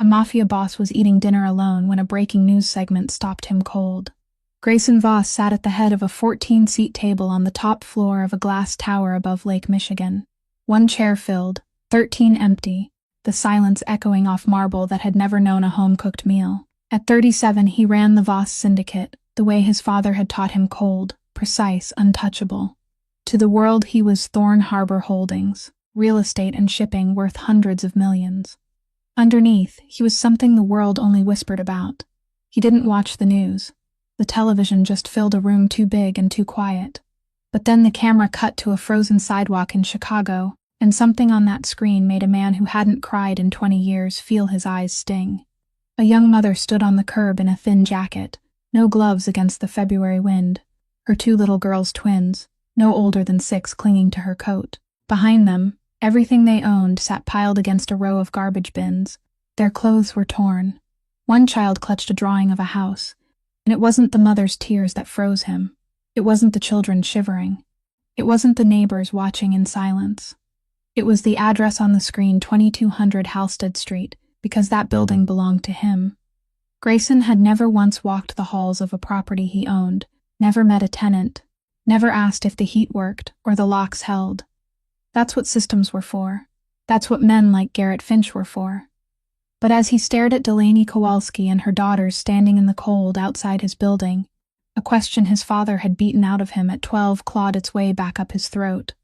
A Mafia boss was eating dinner alone when a breaking news segment stopped him cold. Grayson Voss sat at the head of a 14-seat table on the top floor of a glass tower above Lake Michigan. One chair filled, 13 empty, the silence echoing off marble that had never known a home-cooked meal. At 37, he ran the Voss Syndicate, the way his father had taught him: cold, precise, untouchable. To the world he was Thorn Harbor Holdings, real estate and shipping worth hundreds of millions. Underneath, he was something the world only whispered about. He didn't watch the news. The television just filled a room too big and too quiet. But then the camera cut to a frozen sidewalk in Chicago, and something on that screen made a man who hadn't cried in 20 years feel his eyes sting. A young mother stood on the curb in a thin jacket, no gloves against the February wind. Her 2 little girls, twins, no older than 6, clinging to her coat. Behind them, everything they owned sat piled against a row of garbage bins. Their clothes were torn. One child clutched a drawing of a house, and it wasn't the mother's tears that froze him. It wasn't the children shivering. It wasn't the neighbors watching in silence. It was the address on the screen, 2200 Halstead Street, because that building belonged to him. Grayson had never once walked the halls of a property he owned, never met a tenant, never asked if the heat worked or the locks held. That's what systems were for. That's what men like Garrett Finch were for. But as he stared at Delaney Kowalski and her daughters standing in the cold outside his building, a question his father had beaten out of him at 12 clawed its way back up his throat.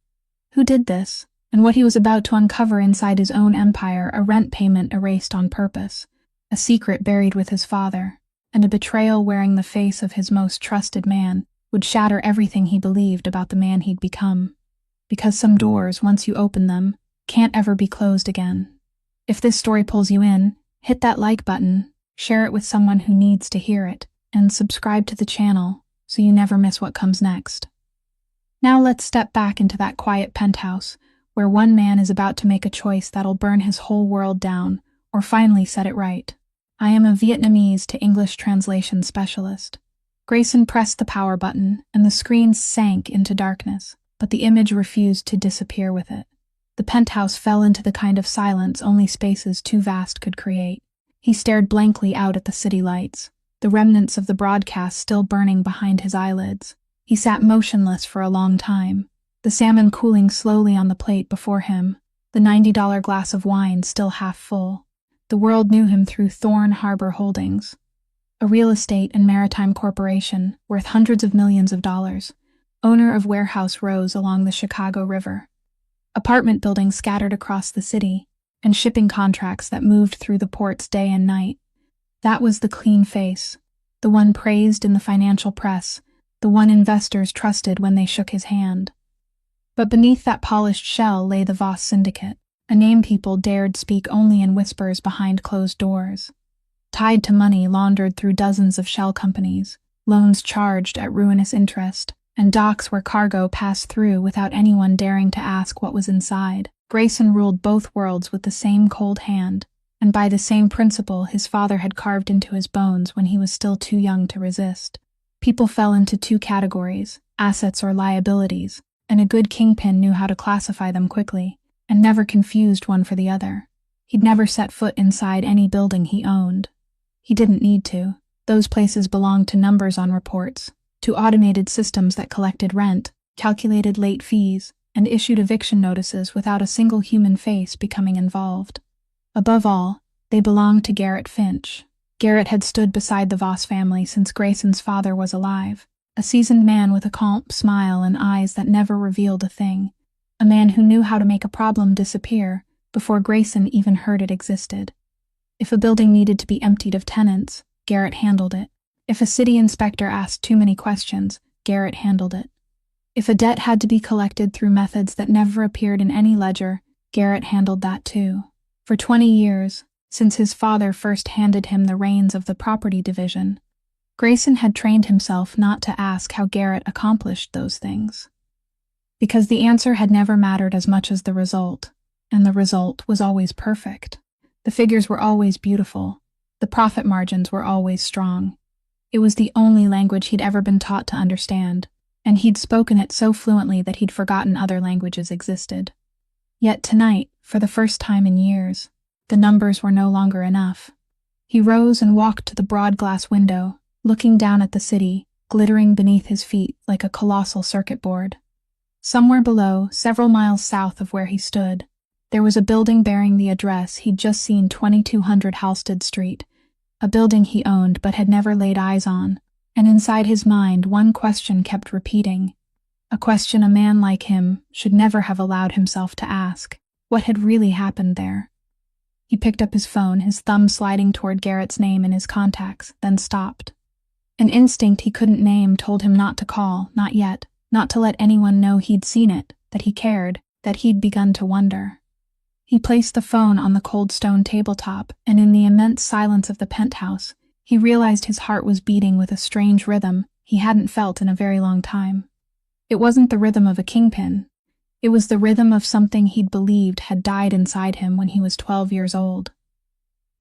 Who did this? And what he was about to uncover inside his own empire: a rent payment erased on purpose, a secret buried with his father, and a betrayal wearing the face of his most trusted man, would shatter everything he believed about the man he'd become. Because some doors, once you open them, can't ever be closed again. If this story pulls you in, hit that like button, share it with someone who needs to hear it, and subscribe to the channel so you never miss what comes next. Now let's step back into that quiet penthouse, where one man is about to make a choice that'll burn his whole world down, or finally set it right. I am a Vietnamese to English translation specialist. Grayson pressed the power button, and the screen sank into darkness, but the image refused to disappear with it. The penthouse fell into the kind of silence only spaces too vast could create. He stared blankly out at the city lights, the remnants of the broadcast still burning behind his eyelids. He sat motionless for a long time, the salmon cooling slowly on the plate before him, the $90 glass of wine still half full. The world knew him through Thorn Harbor Holdings, a real estate and maritime corporation worth hundreds of millions of dollars, owner of warehouse rows along the Chicago River, apartment buildings scattered across the city, and shipping contracts that moved through the ports day and night. That was the clean face, the one praised in the financial press, the one investors trusted when they shook his hand. But beneath that polished shell lay the Voss Syndicate, a name people dared speak only in whispers behind closed doors. Tied to money laundered through dozens of shell companies, loans charged at ruinous interest, and docks where cargo passed through without anyone daring to ask what was inside. Grayson ruled both worlds with the same cold hand, and by the same principle his father had carved into his bones when he was still too young to resist. People fell into 2 categories, assets or liabilities, and a good kingpin knew how to classify them quickly, and never confused one for the other. He'd never set foot inside any building he owned. He didn't need to. Those places belonged to numbers on reports, to automated systems that collected rent, calculated late fees, and issued eviction notices without a single human face becoming involved. Above all, they belonged to Garrett Finch. Garrett had stood beside the Voss family since Grayson's father was alive, a seasoned man with a calm smile and eyes that never revealed a thing, a man who knew how to make a problem disappear before Grayson even heard it existed. If a building needed to be emptied of tenants, Garrett handled it. If a city inspector asked too many questions, Garrett handled it. If a debt had to be collected through methods that never appeared in any ledger, Garrett handled that too. For 20 years, since his father first handed him the reins of the property division, Grayson had trained himself not to ask how Garrett accomplished those things. Because the answer had never mattered as much as the result, and the result was always perfect. The figures were always beautiful. The profit margins were always strong. It was the only language he'd ever been taught to understand, and he'd spoken it so fluently that he'd forgotten other languages existed. Yet tonight, for the first time in years, The numbers were no longer enough. He rose and walked to the broad glass window, looking down at the city, glittering beneath his feet like a colossal circuit board. Somewhere below, several miles south of where he stood, there was a building bearing the address he'd just seen, 2200 Halsted Street, a building he owned but had never laid eyes on, and inside his mind one question kept repeating, a question a man like him should never have allowed himself to ask. What had really happened there? He picked up his phone, his thumb sliding toward Garrett's name in his contacts, then stopped. An instinct he couldn't name told him not to call, not yet, not to let anyone know he'd seen it, that he cared, that he'd begun to wonder. He placed the phone on the cold stone tabletop, and in the immense silence of the penthouse, he realized his heart was beating with a strange rhythm he hadn't felt in a very long time. It wasn't the rhythm of a kingpin. It was the rhythm of something he'd believed had died inside him when he was 12 years old.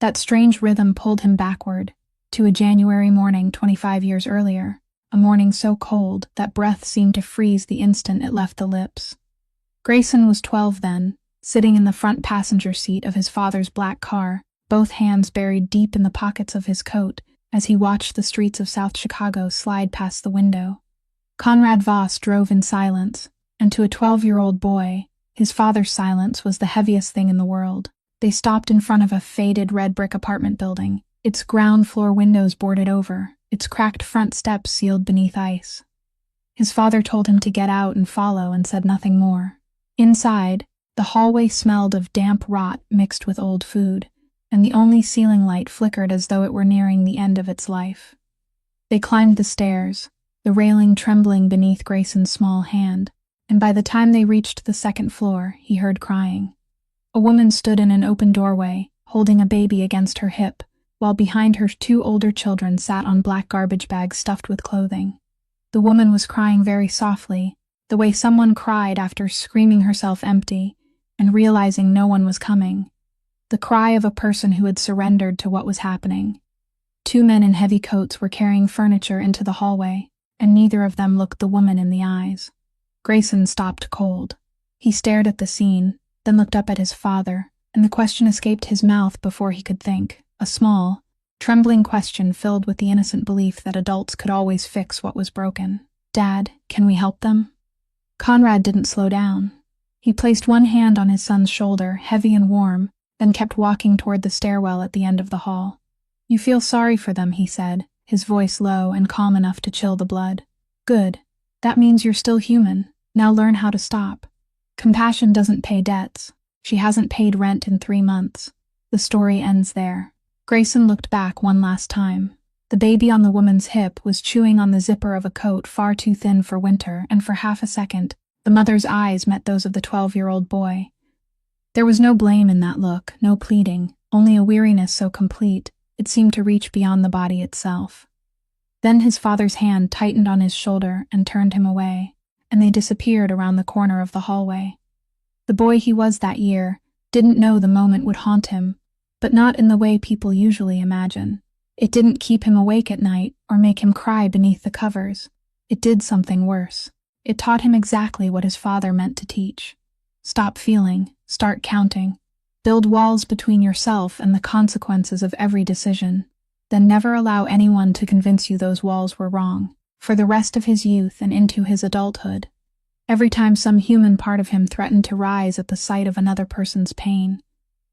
That strange rhythm pulled him backward, to a January morning 25 years earlier, a morning so cold that breath seemed to freeze the instant it left the lips. Grayson was 12 then, sitting in the front passenger seat of his father's black car, both hands buried deep in the pockets of his coat as he watched the streets of South Chicago slide past the window. Conrad Voss drove in silence, and to a 12-year-old boy, his father's silence was the heaviest thing in the world. They stopped in front of a faded red brick apartment building, its ground floor windows boarded over, its cracked front steps sealed beneath ice. His father told him to get out and follow and said nothing more. Inside, the hallway smelled of damp rot mixed with old food, and the only ceiling light flickered as though it were nearing the end of its life. They climbed the stairs, the railing trembling beneath Grayson's small hand, and by the time they reached the second floor, he heard crying. A woman stood in an open doorway, holding a baby against her hip, while behind her 2 older children sat on black garbage bags stuffed with clothing. The woman was crying very softly, the way someone cried after screaming herself empty and realizing no one was coming. The cry of a person who had surrendered to what was happening. 2 men in heavy coats were carrying furniture into the hallway, and neither of them looked the woman in the eyes. Grayson stopped cold. He stared at the scene, then looked up at his father, and the question escaped his mouth before he could think. A small, trembling question filled with the innocent belief that adults could always fix what was broken. "Dad, can we help them?" Conrad didn't slow down. He placed one hand on his son's shoulder, heavy and warm, then kept walking toward the stairwell at the end of the hall. "You feel sorry for them," he said, his voice low and calm enough to chill the blood. "Good. That means you're still human. Now learn how to stop. Compassion doesn't pay debts. She hasn't paid rent in 3 months. The story ends there." Grayson looked back one last time. The baby on the woman's hip was chewing on the zipper of a coat far too thin for winter, and for half a second, the mother's eyes met those of the 12-year-old boy. There was no blame in that look, no pleading, only a weariness so complete it seemed to reach beyond the body itself. Then his father's hand tightened on his shoulder and turned him away, and they disappeared around the corner of the hallway. The boy he was that year didn't know the moment would haunt him, but not in the way people usually imagine. It didn't keep him awake at night or make him cry beneath the covers. It did something worse. It taught him exactly what his father meant to teach. Stop feeling, start counting. Build walls between yourself and the consequences of every decision. Then never allow anyone to convince you those walls were wrong. For the rest of his youth and into his adulthood, every time some human part of him threatened to rise at the sight of another person's pain,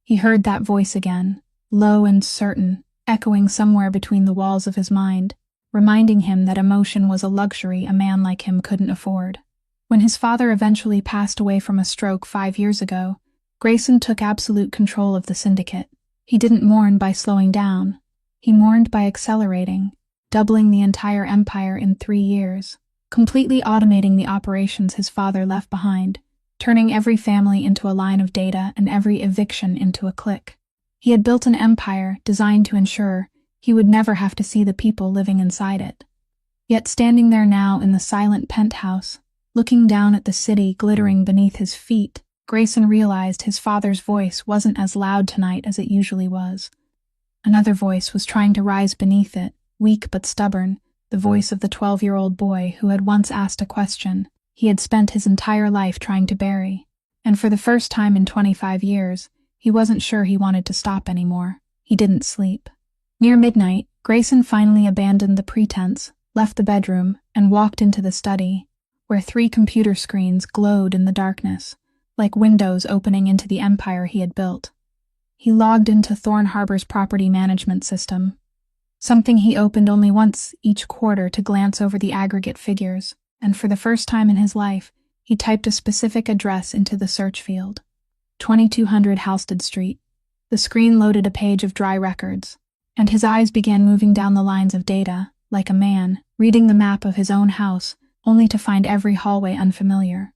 he heard that voice again, low and certain, echoing somewhere between the walls of his mind, reminding him that emotion was a luxury a man like him couldn't afford. When his father eventually passed away from a stroke 5 years ago, Grayson took absolute control of the syndicate. He didn't mourn by slowing down. He mourned by accelerating, doubling the entire empire in 3 years, completely automating the operations his father left behind, turning every family into a line of data and every eviction into a click. He had built an empire designed to ensure he would never have to see the people living inside it. Yet standing there now in the silent penthouse, looking down at the city glittering beneath his feet, Grayson realized his father's voice wasn't as loud tonight as it usually was. Another voice was trying to rise beneath it, weak but stubborn, the voice of the 12-year-old boy who had once asked a question he had spent his entire life trying to bury, and for the first time in 25 years, He wasn't sure he wanted to stop anymore. He didn't sleep. Near midnight, Grayson finally abandoned the pretense, left the bedroom, and walked into the study, where 3 computer screens glowed in the darkness, like windows opening into the empire he had built. He logged into Thorn Harbor's property management system, something he opened only once each quarter to glance over the aggregate figures, and for the first time in his life, he typed a specific address into the search field. 2200 Halsted Street. The screen loaded a page of dry records, and his eyes began moving down the lines of data, like a man reading the map of his own house, only to find every hallway unfamiliar.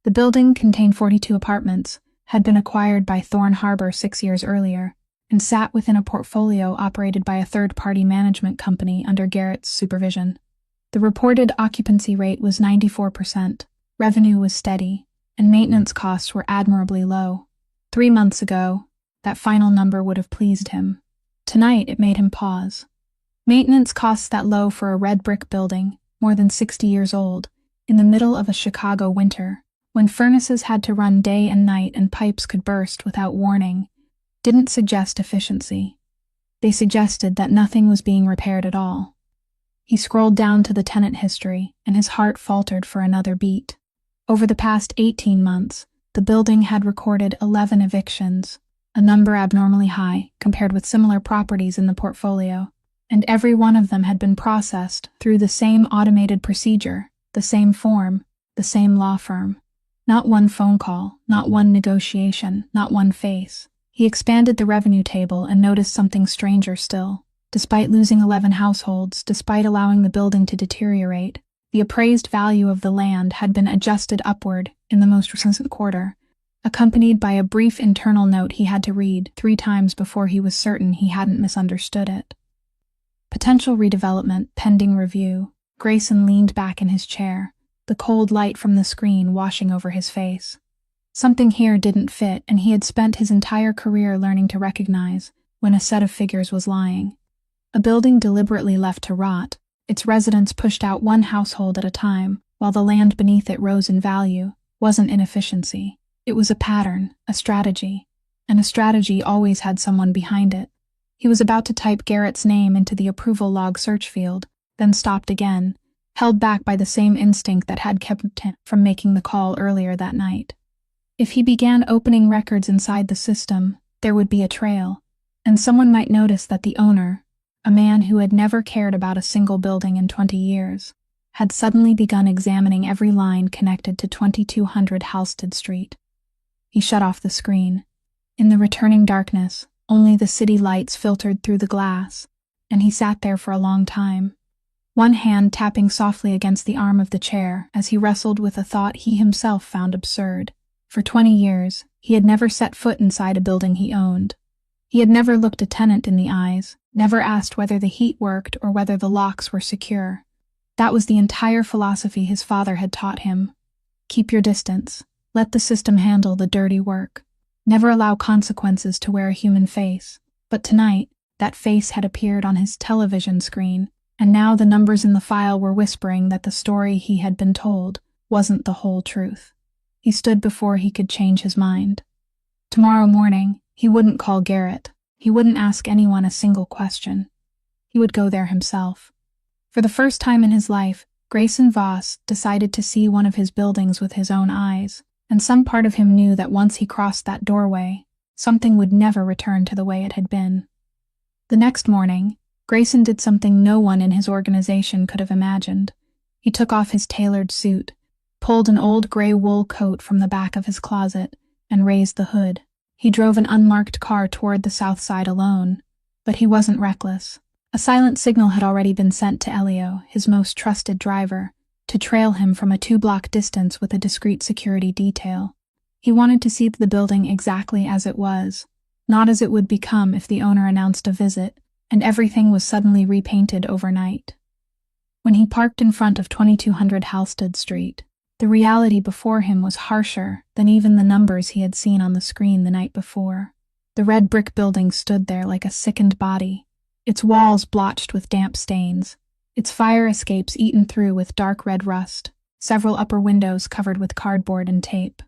The building contained 42 apartments, had been acquired by Thorn Harbor 6 years earlier, and sat within a portfolio operated by a third-party management company under Garrett's supervision. The reported occupancy rate was 94%, revenue was steady, and maintenance costs were admirably low. 3 months ago, that final number would have pleased him. Tonight, it made him pause. Maintenance costs that low for a red brick building, more than 60 years old, in the middle of a Chicago winter, when furnaces had to run day and night and pipes could burst without warning, didn't suggest efficiency. They suggested that nothing was being repaired at all. He scrolled down to the tenant history, and his heart faltered for another beat. Over the past 18 months, the building had recorded 11 evictions, a number abnormally high compared with similar properties in the portfolio, and every one of them had been processed through the same automated procedure, the same form, the same law firm. Not one phone call, not one negotiation, not one face. He expanded the revenue table and noticed something stranger still. Despite losing 11 households, despite allowing the building to deteriorate, the appraised value of the land had been adjusted upward in the most recent quarter, accompanied by a brief internal note he had to read 3 times before he was certain he hadn't misunderstood it. Potential redevelopment pending review. Grayson leaned back in his chair, the cold light from the screen washing over his face. Something here didn't fit, and he had spent his entire career learning to recognize when a set of figures was lying. A building deliberately left to rot, its residents pushed out one household at a time, while the land beneath it rose in value, wasn't inefficiency. It was a pattern, a strategy, and a strategy always had someone behind it. He was about to type Garrett's name into the approval log search field, then stopped again, held back by the same instinct that had kept him from making the call earlier that night. If he began opening records inside the system, there would be a trail, and someone might notice that the owner, a man who had never cared about a single building in 20 years, had suddenly begun examining every line connected to 2200 Halsted Street. He shut off the screen. In the returning darkness, only the city lights filtered through the glass, and he sat there for a long time, one hand tapping softly against the arm of the chair as he wrestled with a thought he himself found absurd. For 20 years, he had never set foot inside a building he owned. He had never looked a tenant in the eyes, never asked whether the heat worked or whether the locks were secure. That was the entire philosophy his father had taught him. Keep your distance. Let the system handle the dirty work. Never allow consequences to wear a human face. But tonight, that face had appeared on his television screen, and now the numbers in the file were whispering that the story he had been told wasn't the whole truth. He stood before he could change his mind. Tomorrow morning, he wouldn't call Garrett. He wouldn't ask anyone a single question. He would go there himself. For the first time in his life, Grayson Voss decided to see one of his buildings with his own eyes, and some part of him knew that once he crossed that doorway, something would never return to the way it had been. The next morning, Grayson did something no one in his organization could have imagined. He took off his tailored suit, pulled an old gray wool coat from the back of his closet, and raised the hood. He drove an unmarked car toward the south side alone, but he wasn't reckless. A silent signal had already been sent to Elio, his most trusted driver, to trail him from a 2-block distance with a discreet security detail. He wanted to see the building exactly as it was, not as it would become if the owner announced a visit, and everything was suddenly repainted overnight. When he parked in front of 2200 Halsted Street, the reality before him was harsher than even the numbers he had seen on the screen the night before. The red brick building stood there like a sickened body, its walls blotched with damp stains, its fire escapes eaten through with dark red rust, several upper windows covered with cardboard and tape.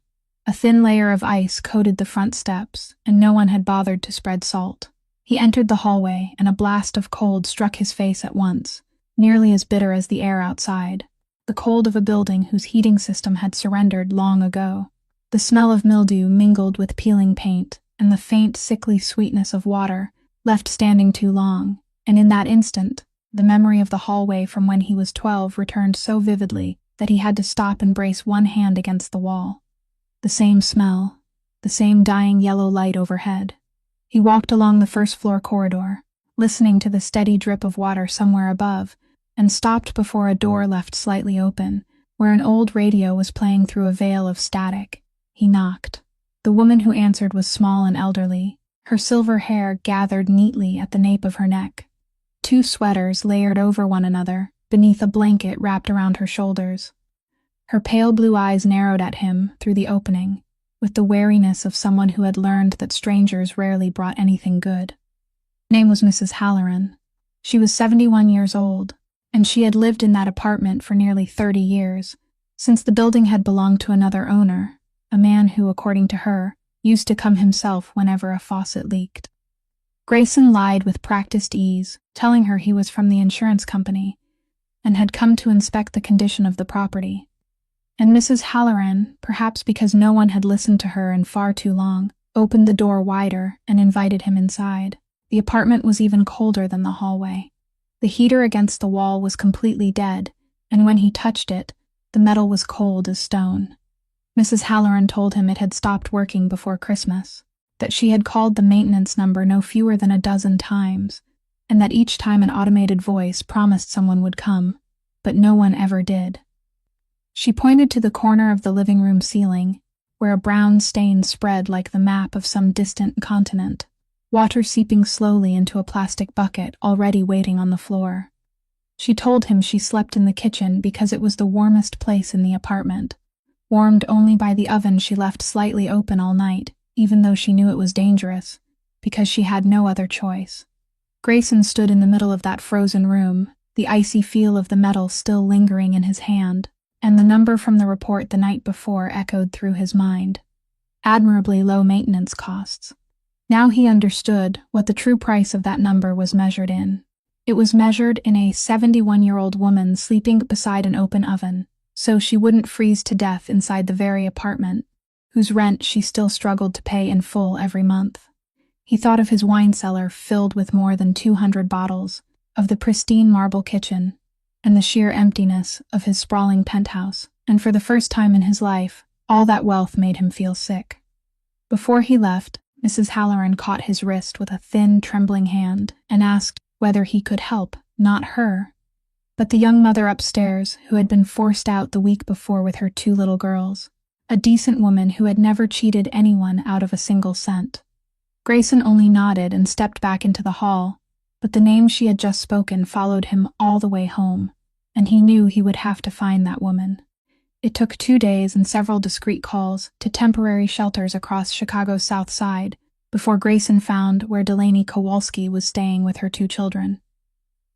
A thin layer of ice coated the front steps, and no one had bothered to spread salt. He entered the hallway, and a blast of cold struck his face at once, nearly as bitter as the air outside. The cold of a building whose heating system had surrendered long ago. The smell of mildew mingled with peeling paint, and the faint, sickly sweetness of water, left standing too long, and in that instant, the memory of the hallway from when he was 12 returned so vividly that he had to stop and brace one hand against the wall. The same smell, the same dying yellow light overhead. He walked along the first-floor corridor, listening to the steady drip of water somewhere above, and stopped before a door left slightly open, where an old radio was playing through a veil of static. He knocked. The woman who answered was small and elderly, her silver hair gathered neatly at the nape of her neck. Two sweaters layered over one another, beneath a blanket wrapped around her shoulders. Her pale blue eyes narrowed at him through the opening, with the wariness of someone who had learned that strangers rarely brought anything good. Her name was Mrs. Halloran. She was 71 years old, and she had lived in that apartment for nearly 30 years, since the building had belonged to another owner, a man who, according to her, used to come himself whenever a faucet leaked. Grayson lied with practiced ease, telling her he was from the insurance company, and had come to inspect the condition of the property. And Mrs. Halloran, perhaps because no one had listened to her in far too long, opened the door wider and invited him inside. The apartment was even colder than the hallway. The heater against the wall was completely dead, and when he touched it, the metal was cold as stone. Mrs. Halloran told him it had stopped working before Christmas, that she had called the maintenance number no fewer than a dozen times, and that each time an automated voice promised someone would come, but no one ever did. She pointed to the corner of the living room ceiling, where a brown stain spread like the map of some distant continent, water seeping slowly into a plastic bucket already waiting on the floor. She told him she slept in the kitchen because it was the warmest place in the apartment, warmed only by the oven she left slightly open all night, even though she knew it was dangerous, because she had no other choice. Grayson stood in the middle of that frozen room, the icy feel of the metal still lingering in his hand, and the number from the report the night before echoed through his mind. Admirably low maintenance costs. Now he understood what the true price of that number was measured in. It was measured in a 71-year-old woman sleeping beside an open oven, so she wouldn't freeze to death inside the very apartment, whose rent she still struggled to pay in full every month. He thought of his wine cellar filled with more than 200 bottles, of the pristine marble kitchen, and the sheer emptiness of his sprawling penthouse, and for the first time in his life, all that wealth made him feel sick. Before he left, Mrs. Halloran caught his wrist with a thin, trembling hand and asked whether he could help, not her, but the young mother upstairs who had been forced out the week before with her 2 little girls, a decent woman who had never cheated anyone out of a single cent. Grayson only nodded and stepped back into the hall, but the name she had just spoken followed him all the way home, and he knew he would have to find that woman. It took 2 days and several discreet calls to temporary shelters across Chicago's South Side before Grayson found where Delaney Kowalski was staying with her 2 children.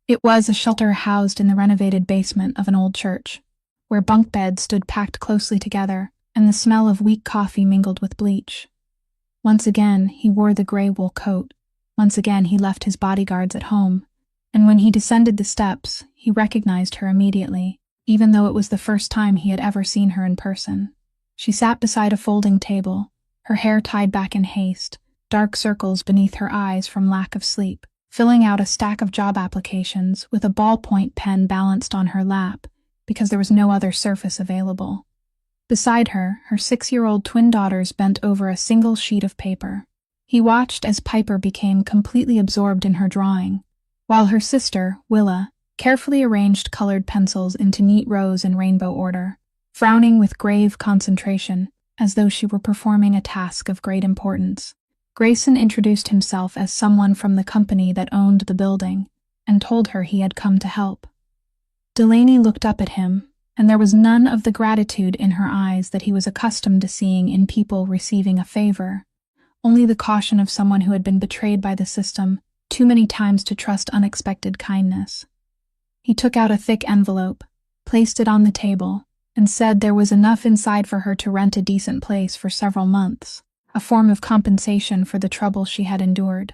It was a shelter housed in the renovated basement of an old church, where bunk beds stood packed closely together and the smell of weak coffee mingled with bleach. Once again, he wore the gray wool coat. Once again, he left his bodyguards at home, and when he descended the steps, he recognized her immediately, even though it was the first time he had ever seen her in person. She sat beside a folding table, her hair tied back in haste, dark circles beneath her eyes from lack of sleep, filling out a stack of job applications with a ballpoint pen balanced on her lap because there was no other surface available. Beside her, her 6-year-old twin daughters bent over a single sheet of paper. He watched as Piper became completely absorbed in her drawing, while her sister, Willa, carefully arranged colored pencils into neat rows in rainbow order, frowning with grave concentration, as though she were performing a task of great importance. Grayson introduced himself as someone from the company that owned the building, and told her he had come to help. Delaney looked up at him, and there was none of the gratitude in her eyes that he was accustomed to seeing in people receiving a favor, only the caution of someone who had been betrayed by the system too many times to trust unexpected kindness. He took out a thick envelope, placed it on the table, and said there was enough inside for her to rent a decent place for several months, a form of compensation for the trouble she had endured.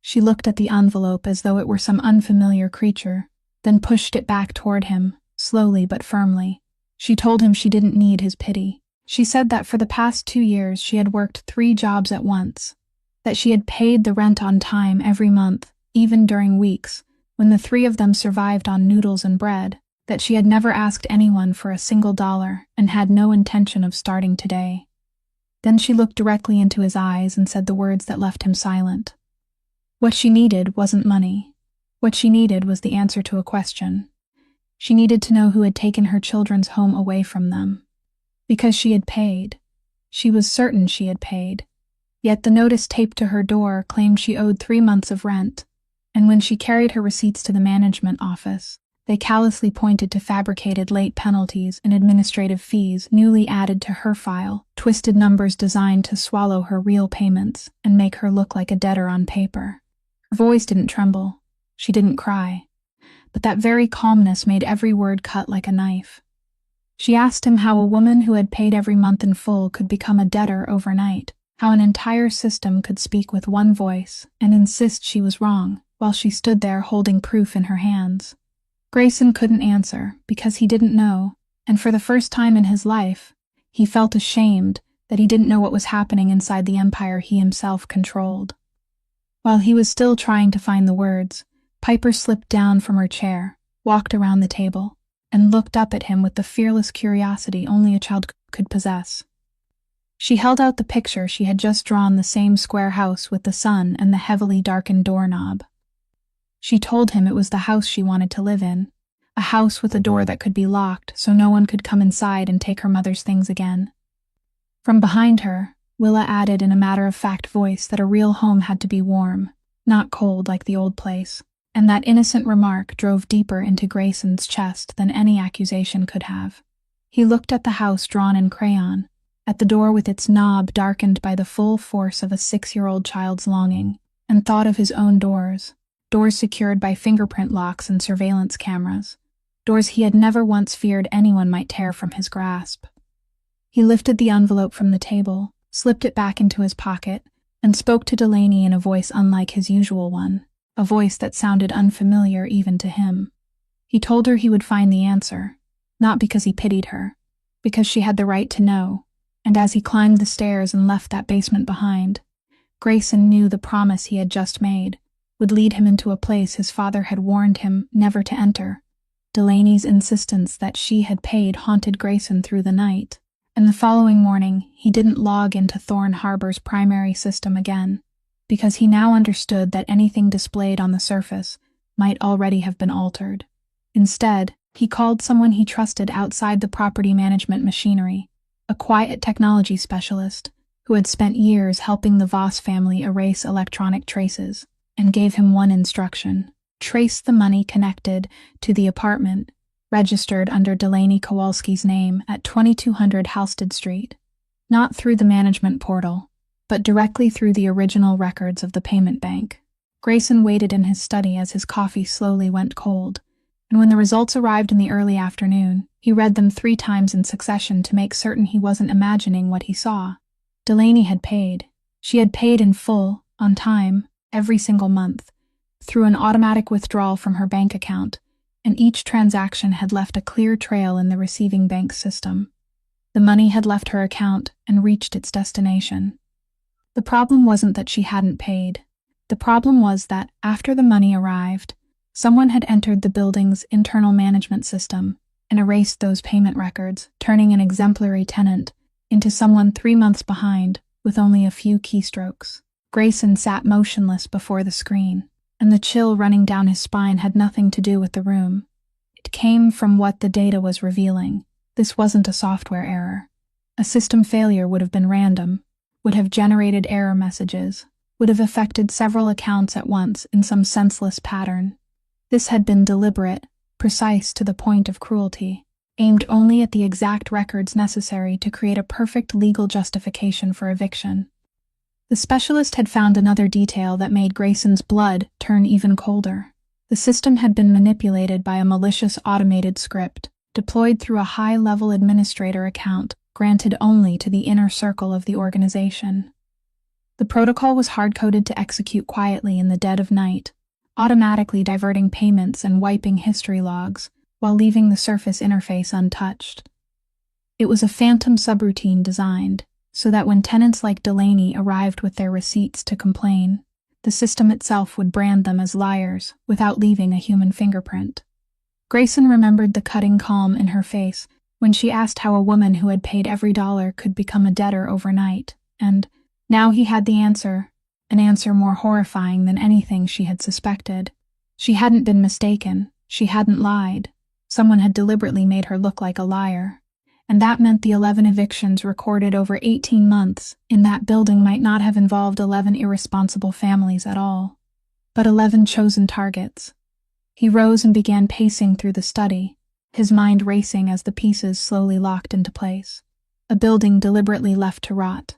She looked at the envelope as though it were some unfamiliar creature, then pushed it back toward him, slowly but firmly. She told him she didn't need his pity. She said that for the past 2 years she had worked 3 jobs at once, that she had paid the rent on time every month, even during weeks, when the 3 of them survived on noodles and bread, that she had never asked anyone for a single dollar and had no intention of starting today. Then she looked directly into his eyes and said the words that left him silent. What she needed wasn't money. What she needed was the answer to a question. She needed to know who had taken her children's home away from them. Because she had paid. She was certain she had paid. Yet the notice taped to her door claimed she owed 3 months of rent, and when she carried her receipts to the management office, they callously pointed to fabricated late penalties and administrative fees newly added to her file, twisted numbers designed to swallow her real payments and make her look like a debtor on paper. Her voice didn't tremble. She didn't cry. But that very calmness made every word cut like a knife. She asked him how a woman who had paid every month in full could become a debtor overnight, how an entire system could speak with one voice and insist she was wrong, while she stood there holding proof in her hands. Grayson couldn't answer because he didn't know, and for the first time in his life, he felt ashamed that he didn't know what was happening inside the empire he himself controlled. While he was still trying to find the words, Piper slipped down from her chair, walked around the table, and looked up at him with the fearless curiosity only a child could possess. She held out the picture she had just drawn, the same square house with the sun and the heavily darkened doorknob. She told him it was the house she wanted to live in, a house with a door that could be locked so no one could come inside and take her mother's things again. From behind her, Willa added in a matter-of-fact voice that a real home had to be warm, not cold like the old place, and that innocent remark drove deeper into Grayson's chest than any accusation could have. He looked at the house drawn in crayon, at the door with its knob darkened by the full force of a 6-year-old child's longing, and thought of his own doors secured by fingerprint locks and surveillance cameras, doors he had never once feared anyone might tear from his grasp. He lifted the envelope from the table, slipped it back into his pocket, and spoke to Delaney in a voice unlike his usual one, a voice that sounded unfamiliar even to him. He told her he would find the answer, not because he pitied her, because she had the right to know, and as he climbed the stairs and left that basement behind, Grayson knew the promise he had just made would lead him into a place his father had warned him never to enter. Delaney's insistence that she had paid haunted Grayson through the night, and the following morning he didn't log into Thorn Harbor's primary system again, because he now understood that anything displayed on the surface might already have been altered. Instead, he called someone he trusted outside the property management machinery, a quiet technology specialist who had spent years helping the Voss family erase electronic traces, and gave him one instruction: trace the money connected to the apartment registered under Delaney Kowalski's name at 2200 Halsted Street, not through the management portal, but directly through the original records of the payment bank. Grayson waited in his study as his coffee slowly went cold, and when the results arrived in the early afternoon, he read them 3 times in succession to make certain he wasn't imagining what he saw. Delaney had paid. She had paid in full, on time, every single month, through an automatic withdrawal from her bank account, and each transaction had left a clear trail in the receiving bank's system. The money had left her account and reached its destination. The problem wasn't that she hadn't paid. The problem was that, after the money arrived, someone had entered the building's internal management system and erased those payment records, turning an exemplary tenant into someone 3 months behind with only a few keystrokes. Grayson sat motionless before the screen, and the chill running down his spine had nothing to do with the room. It came from what the data was revealing. This wasn't a software error. A system failure would have been random, would have generated error messages, would have affected several accounts at once in some senseless pattern. This had been deliberate, precise to the point of cruelty, aimed only at the exact records necessary to create a perfect legal justification for eviction. The specialist had found another detail that made Grayson's blood turn even colder. The system had been manipulated by a malicious automated script, deployed through a high-level administrator account granted only to the inner circle of the organization. The protocol was hard-coded to execute quietly in the dead of night, automatically diverting payments and wiping history logs, while leaving the surface interface untouched. It was a phantom subroutine designed so that when tenants like Delaney arrived with their receipts to complain, the system itself would brand them as liars without leaving a human fingerprint. Grayson remembered the cutting calm in her face when she asked how a woman who had paid every dollar could become a debtor overnight, and now he had the answer, an answer more horrifying than anything she had suspected. She hadn't been mistaken, she hadn't lied. Someone had deliberately made her look like a liar. And that meant the 11 evictions recorded over 18 months in that building might not have involved 11 irresponsible families at all, but 11 chosen targets. He rose and began pacing through the study, his mind racing as the pieces slowly locked into place. A building deliberately left to rot.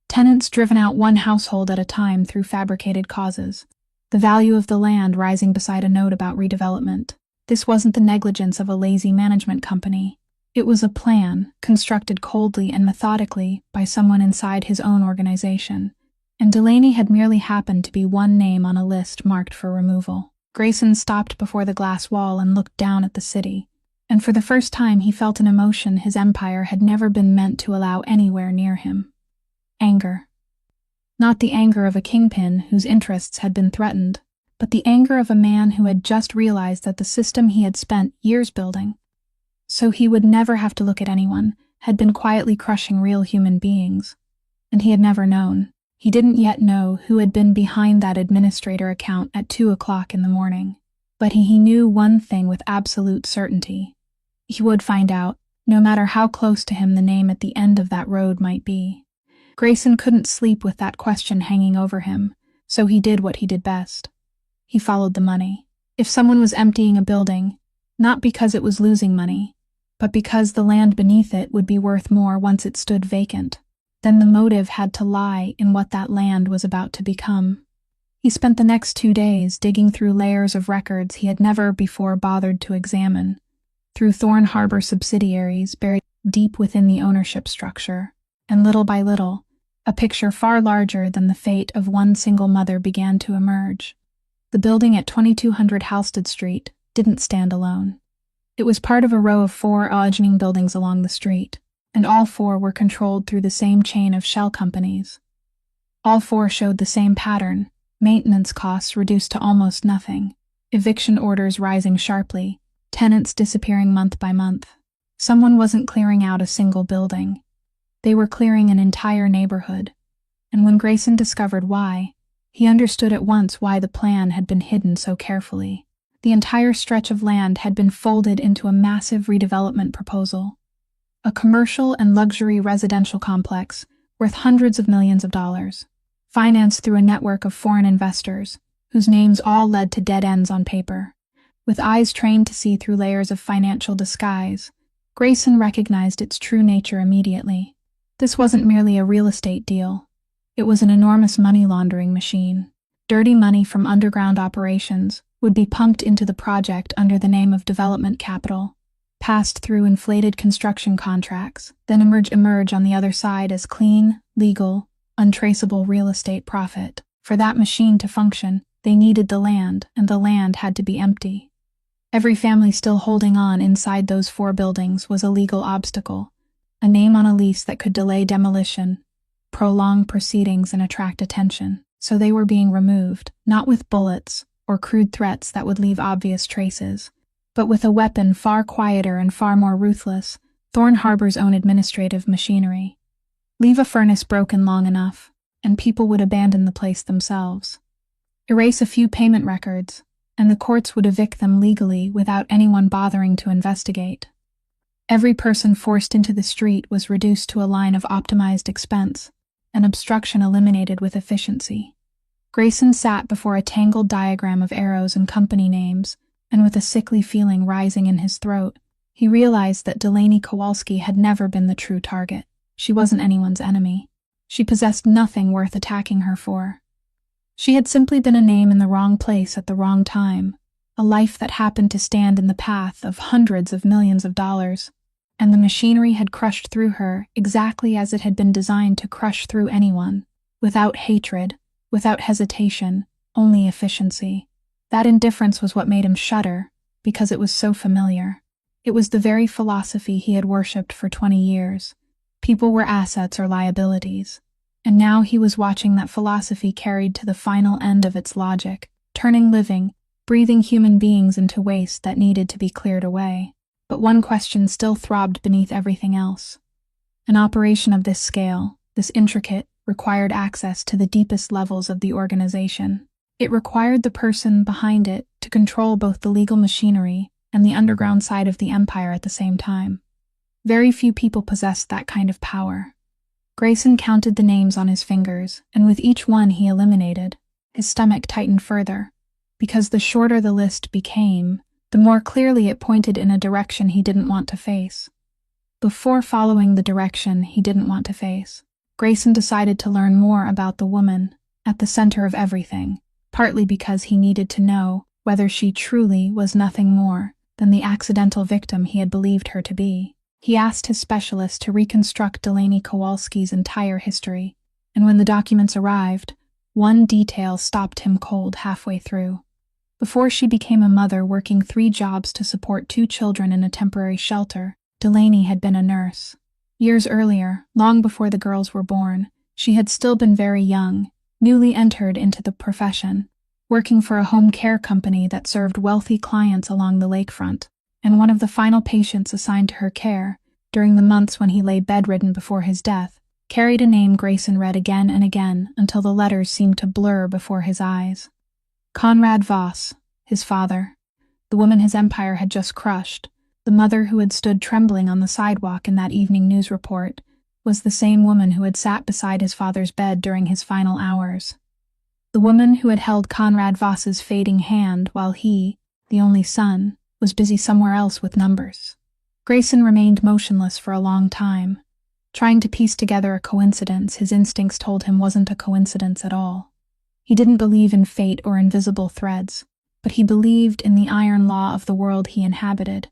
Tenants driven out one household at a time through fabricated causes. The value of the land rising beside a note about redevelopment. This wasn't the negligence of a lazy management company. It was a plan, constructed coldly and methodically by someone inside his own organization, and Delaney had merely happened to be one name on a list marked for removal. Grayson stopped before the glass wall and looked down at the city, and for the first time he felt an emotion his empire had never been meant to allow anywhere near him. Anger. Not the anger of a kingpin whose interests had been threatened, but the anger of a man who had just realized that the system he had spent years building, so he would never have to look at anyone, had been quietly crushing real human beings. And he had never known. He didn't yet know who had been behind that administrator account at 2 o'clock in the morning. But he knew one thing with absolute certainty. He would find out, no matter how close to him the name at the end of that road might be. Grayson couldn't sleep with that question hanging over him, so he did what he did best. He followed the money. If someone was emptying a building, not because it was losing money, but because the land beneath it would be worth more once it stood vacant, then the motive had to lie in what that land was about to become. He spent the next 2 days digging through layers of records he had never before bothered to examine, through Thorn Harbor subsidiaries buried deep within the ownership structure, and little by little, a picture far larger than the fate of one single mother began to emerge. The building at 2200 Halsted Street didn't stand alone. It was part of a row of 4 adjoining buildings along the street, and all 4 were controlled through the same chain of shell companies. All 4 showed the same pattern, maintenance costs reduced to almost nothing, eviction orders rising sharply, tenants disappearing month by month. Someone wasn't clearing out a single building. They were clearing an entire neighborhood, and when Grayson discovered why, he understood at once why the plan had been hidden so carefully. The entire stretch of land had been folded into a massive redevelopment proposal. A commercial and luxury residential complex worth hundreds of millions of dollars, financed through a network of foreign investors, whose names all led to dead ends on paper. With eyes trained to see through layers of financial disguise, Grayson recognized its true nature immediately. This wasn't merely a real estate deal. It was an enormous money laundering machine. Dirty money from underground operations would be pumped into the project under the name of development capital, passed through inflated construction contracts, then emerge on the other side as clean, legal, untraceable real estate profit. For that machine to function, they needed the land, and the land had to be empty. Every family still holding on inside those 4 buildings was a legal obstacle, a name on a lease that could delay demolition, prolong proceedings, and attract attention. So they were being removed, not with bullets or crude threats that would leave obvious traces, but with a weapon far quieter and far more ruthless, Thorn Harbor's own administrative machinery. Leave a furnace broken long enough, and people would abandon the place themselves. Erase a few payment records, and the courts would evict them legally without anyone bothering to investigate. Every person forced into the street was reduced to a line of optimized expense, and obstruction eliminated with efficiency. Grayson sat before a tangled diagram of arrows and company names, and with a sickly feeling rising in his throat, he realized that Delaney Kowalski had never been the true target. She wasn't anyone's enemy. She possessed nothing worth attacking her for. She had simply been a name in the wrong place at the wrong time, a life that happened to stand in the path of hundreds of millions of dollars. And the machinery had crushed through her exactly as it had been designed to crush through anyone, without hatred, without hesitation, only efficiency. That indifference was what made him shudder, because it was so familiar. It was the very philosophy he had worshipped for 20 years. People were assets or liabilities. And now he was watching that philosophy carried to the final end of its logic, turning living, breathing human beings into waste that needed to be cleared away. But one question still throbbed beneath everything else. An operation of this scale, this intricate, required access to the deepest levels of the organization. It required the person behind it to control both the legal machinery and the underground side of the empire at the same time. Very few people possessed that kind of power. Grayson counted the names on his fingers, and with each one he eliminated, his stomach tightened further, because the shorter the list became, the more clearly it pointed in a direction he didn't want to face. Before following the direction he didn't want to face, Grayson decided to learn more about the woman at the center of everything, partly because he needed to know whether she truly was nothing more than the accidental victim he had believed her to be. He asked his specialist to reconstruct Delaney Kowalski's entire history, and when the documents arrived, one detail stopped him cold halfway through. Before she became a mother working 3 jobs to support 2 children in a temporary shelter, Delaney had been a nurse. Years earlier, long before the girls were born, she had still been very young, newly entered into the profession, working for a home care company that served wealthy clients along the lakefront, and one of the final patients assigned to her care, during the months when he lay bedridden before his death, carried a name Grayson read again and again until the letters seemed to blur before his eyes. Conrad Voss, his father, the woman his empire had just crushed, the mother who had stood trembling on the sidewalk in that evening news report, was the same woman who had sat beside his father's bed during his final hours. The woman who had held Conrad Voss's fading hand while he, the only son, was busy somewhere else with numbers. Grayson remained motionless for a long time, trying to piece together a coincidence his instincts told him wasn't a coincidence at all. He didn't believe in fate or invisible threads, but he believed in the iron law of the world he inhabited,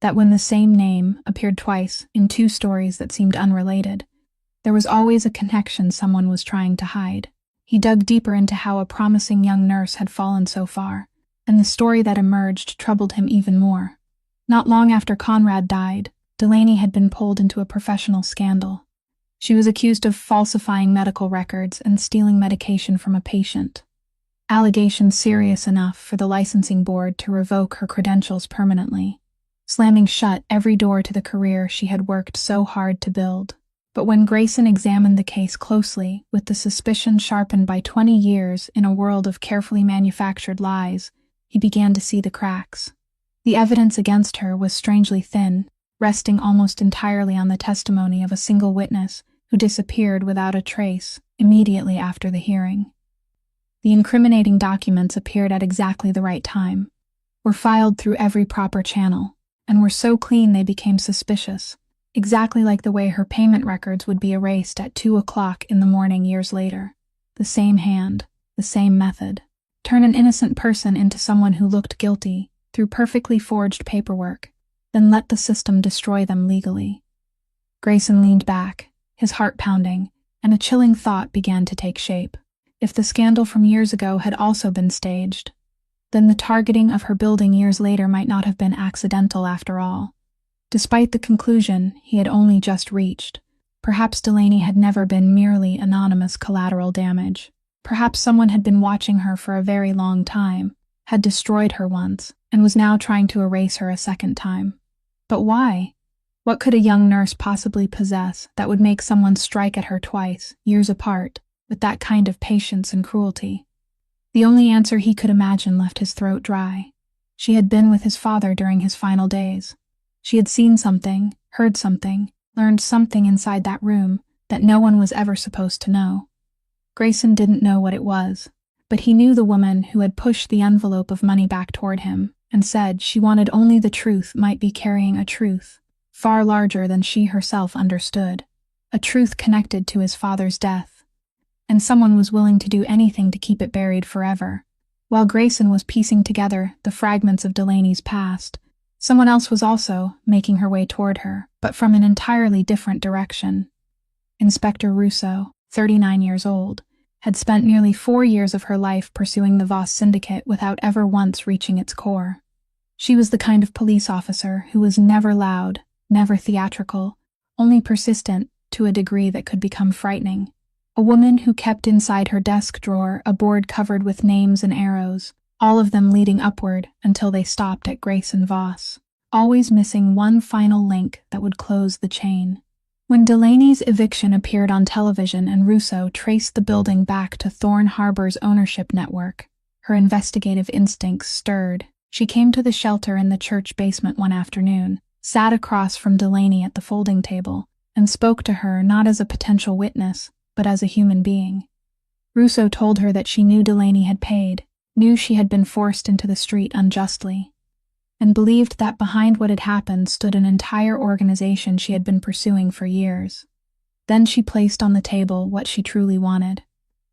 that when the same name appeared twice in 2 stories that seemed unrelated, there was always a connection someone was trying to hide. He dug deeper into how a promising young nurse had fallen so far, and the story that emerged troubled him even more. Not long after Conrad died, Delaney had been pulled into a professional scandal. She was accused of falsifying medical records and stealing medication from a patient. Allegations serious enough for the licensing board to revoke her credentials permanently, slamming shut every door to the career she had worked so hard to build. But when Grayson examined the case closely, with the suspicion sharpened by 20 years in a world of carefully manufactured lies, he began to see the cracks. The evidence against her was strangely thin, resting almost entirely on the testimony of a single witness who disappeared without a trace immediately after the hearing. The incriminating documents appeared at exactly the right time, were filed through every proper channel, and were so clean they became suspicious, exactly like the way her payment records would be erased at 2 o'clock in the morning years later. The same hand, the same method. Turn an innocent person into someone who looked guilty through perfectly forged paperwork, then let the system destroy them legally. Grayson leaned back, his heart pounding, and a chilling thought began to take shape. If the scandal from years ago had also been staged, then the targeting of her building years later might not have been accidental after all. Despite the conclusion he had only just reached, perhaps Delaney had never been merely anonymous collateral damage. Perhaps someone had been watching her for a very long time, had destroyed her once, and was now trying to erase her a second time. But why? What could a young nurse possibly possess that would make someone strike at her twice, years apart, with that kind of patience and cruelty? The only answer he could imagine left his throat dry. She had been with his father during his final days. She had seen something, heard something, learned something inside that room that no one was ever supposed to know. Grayson didn't know what it was, but he knew the woman who had pushed the envelope of money back toward him and said she wanted only the truth might be carrying a truth far larger than she herself understood, a truth connected to his father's death, and someone was willing to do anything to keep it buried forever, While Grayson was piecing together the fragments of Delaney's past, someone else was also making her way toward her, but from an entirely different direction. Inspector Russo, 39 years old, had spent nearly 4 years of her life pursuing the Voss syndicate without ever once reaching its core. She was the kind of police officer who was never loud, never theatrical, only persistent to a degree that could become frightening. A woman who kept inside her desk drawer a board covered with names and arrows, all of them leading upward until they stopped at Grayson Voss, always missing one final link that would close the chain. When Delaney's eviction appeared on television and Russo traced the building back to Thorn Harbor's ownership network, her investigative instincts stirred. She came to the shelter in the church basement one afternoon, sat across from Delaney at the folding table, and spoke to her not as a potential witness, but as a human being. Russo told her that she knew Delaney had paid, knew she had been forced into the street unjustly, and believed that behind what had happened stood an entire organization she had been pursuing for years. Then she placed on the table what she truly wanted.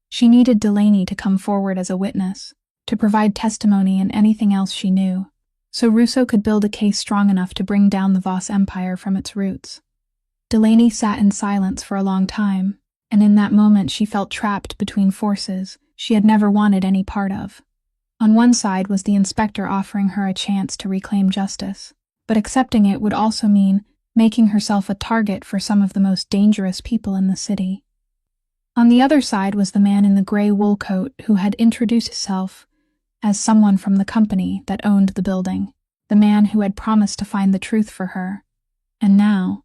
She needed Delaney to come forward as a witness, to provide testimony and anything else she knew, so Russo could build a case strong enough to bring down the Voss empire from its roots. Delaney sat in silence for a long time, and in that moment she felt trapped between forces she had never wanted any part of. On one side was the inspector offering her a chance to reclaim justice, but accepting it would also mean making herself a target for some of the most dangerous people in the city. On the other side was the man in the gray wool coat who had introduced himself as someone from the company that owned the building, the man who had promised to find the truth for her. And now,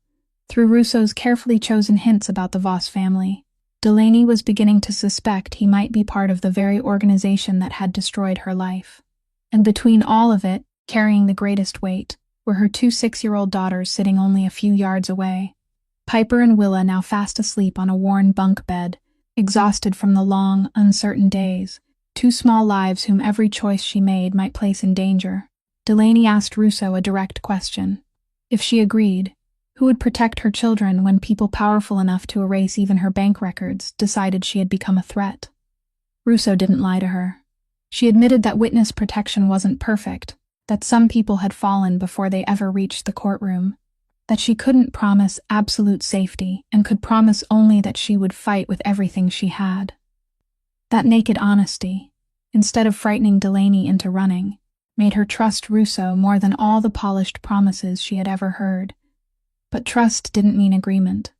through Russo's carefully chosen hints about the Voss family, Delaney was beginning to suspect he might be part of the very organization that had destroyed her life. And between all of it, carrying the greatest weight, were her 2 6-year-old daughters sitting only a few yards away. Piper and Willa now fast asleep on a worn bunk bed, exhausted from the long, uncertain days, 2 small lives whom every choice she made might place in danger. Delaney asked Russo a direct question. If she agreed, who would protect her children when people powerful enough to erase even her bank records decided she had become a threat? Russo didn't lie to her. She admitted that witness protection wasn't perfect, that some people had fallen before they ever reached the courtroom, that she couldn't promise absolute safety and could promise only that she would fight with everything she had. That naked honesty, instead of frightening Delaney into running, made her trust Russo more than all the polished promises she had ever heard. But trust didn't mean agreement.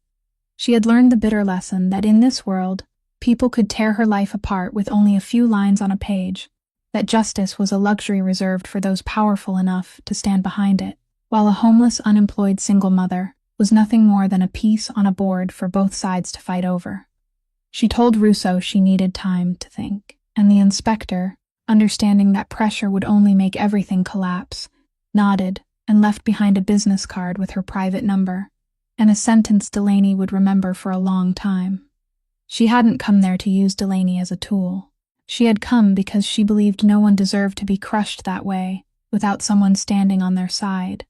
She had learned the bitter lesson that in this world, people could tear her life apart with only a few lines on a page, that justice was a luxury reserved for those powerful enough to stand behind it, while a homeless, unemployed single mother was nothing more than a piece on a board for both sides to fight over. She told Russo she needed time to think, and the inspector, understanding that pressure would only make everything collapse, nodded and left behind a business card with her private number, and a sentence Delaney would remember for a long time. She hadn't come there to use Delaney as a tool. She had come because she believed no one deserved to be crushed that way, without someone standing on their side.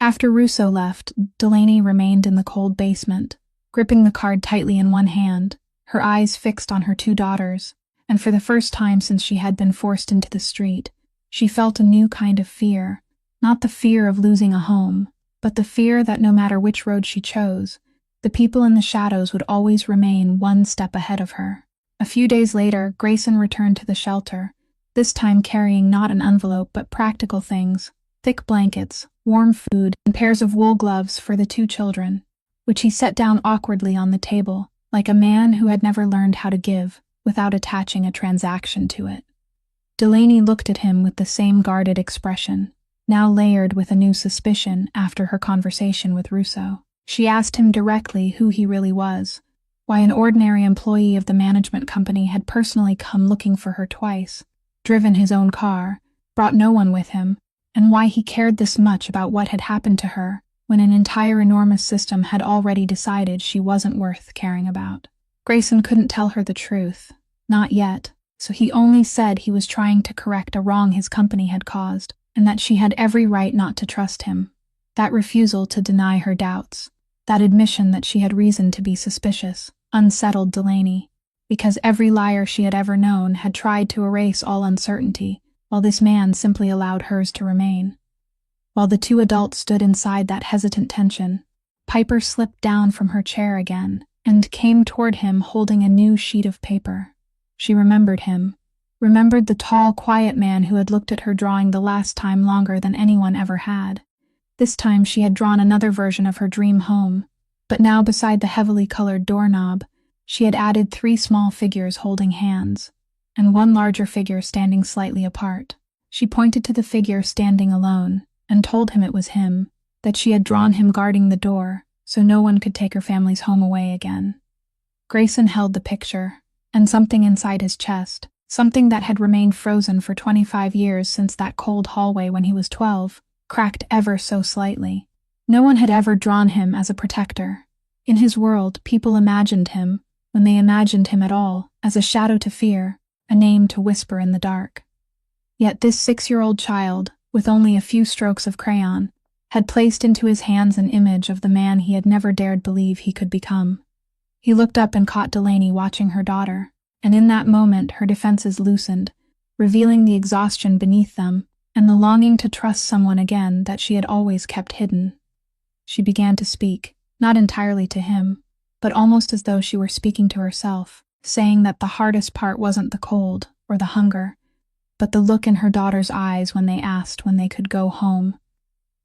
After Russo left, Delaney remained in the cold basement, gripping the card tightly in one hand, her eyes fixed on her 2 daughters, and for the first time since she had been forced into the street, she felt a new kind of fear. Not the fear of losing a home, but the fear that no matter which road she chose, the people in the shadows would always remain one step ahead of her. A few days later, Grayson returned to the shelter, this time carrying not an envelope but practical things, thick blankets, warm food, and pairs of wool gloves for the 2 children, which he set down awkwardly on the table, like a man who had never learned how to give, without attaching a transaction to it. Delaney looked at him with the same guarded expression, now layered with a new suspicion after her conversation with Russo. She asked him directly who he really was, why an ordinary employee of the management company had personally come looking for her twice, driven his own car, brought no one with him, and why he cared this much about what had happened to her when an entire enormous system had already decided she wasn't worth caring about. Grayson couldn't tell her the truth, not yet, so he only said he was trying to correct a wrong his company had caused, and that she had every right not to trust him. That refusal to deny her doubts, that admission that she had reason to be suspicious, unsettled Delaney. because every liar she had ever known had tried to erase all uncertainty, while this man simply allowed hers to remain. While the two adults stood inside that hesitant tension, Piper slipped down from her chair again and came toward him holding a new sheet of paper. She remembered him, remembered the tall, quiet man who had looked at her drawing the last time longer than anyone ever had. This time she had drawn another version of her dream home, but now beside the heavily colored doorknob, she had added 3 small figures holding hands, and one larger figure standing slightly apart. She pointed to the figure standing alone, and told him it was him, that she had drawn him guarding the door, so no one could take her family's home away again. Grayson held the picture, and something inside his chest, something that had remained frozen for 25 years since that cold hallway when he was 12, cracked ever so slightly. No one had ever drawn him as a protector. In his world, people imagined him, when they imagined him at all, as a shadow to fear, a name to whisper in the dark. Yet this 6-year-old child, with only a few strokes of crayon, had placed into his hands an image of the man he had never dared believe he could become. He looked up and caught Delaney watching her daughter, and in that moment her defenses loosened, revealing the exhaustion beneath them and the longing to trust someone again that she had always kept hidden. She began to speak, not entirely to him, but almost as though she were speaking to herself, saying that the hardest part wasn't the cold or the hunger, but the look in her daughter's eyes when they asked when they could go home,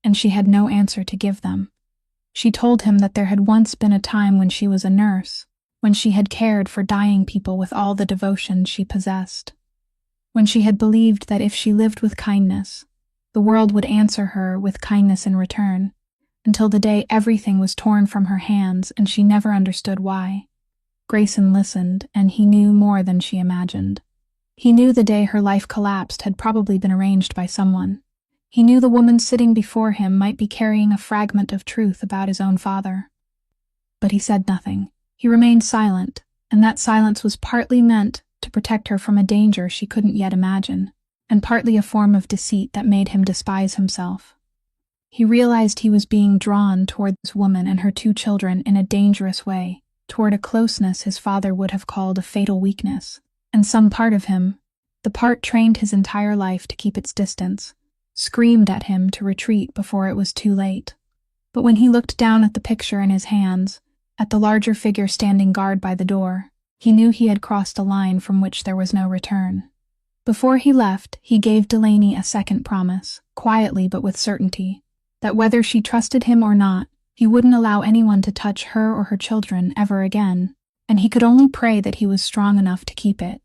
and she had no answer to give them. She told him that there had once been a time when she was a nurse, when she had cared for dying people with all the devotion she possessed, when she had believed that if she lived with kindness, the world would answer her with kindness in return, until the day everything was torn from her hands and she never understood why. Grayson listened, and he knew more than she imagined. He knew the day her life collapsed had probably been arranged by someone. He knew the woman sitting before him might be carrying a fragment of truth about his own father. But he said nothing. He remained silent, and that silence was partly meant to protect her from a danger she couldn't yet imagine, and partly a form of deceit that made him despise himself. He realized he was being drawn toward this woman and her 2 children in a dangerous way, toward a closeness his father would have called a fatal weakness, and some part of him, the part trained his entire life to keep its distance, screamed at him to retreat before it was too late. But when he looked down at the picture in his hands, at the larger figure standing guard by the door, he knew he had crossed a line from which there was no return. Before he left, he gave Delaney a second promise, quietly but with certainty, that whether she trusted him or not, he wouldn't allow anyone to touch her or her children ever again, and he could only pray that he was strong enough to keep it.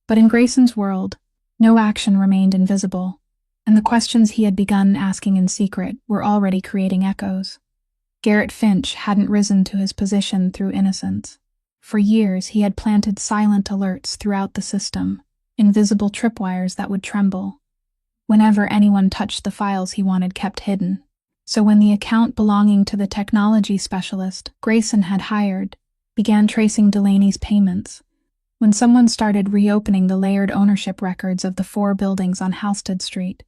But in Grayson's world, no action remained invisible, and the questions he had begun asking in secret were already creating echoes. Garrett Finch hadn't risen to his position through innocence. For years he had planted silent alerts throughout the system, invisible tripwires that would tremble whenever anyone touched the files he wanted kept hidden. So when the account belonging to the technology specialist Grayson had hired began tracing Delaney's payments, when someone started reopening the layered ownership records of the 4 buildings on Halsted Street,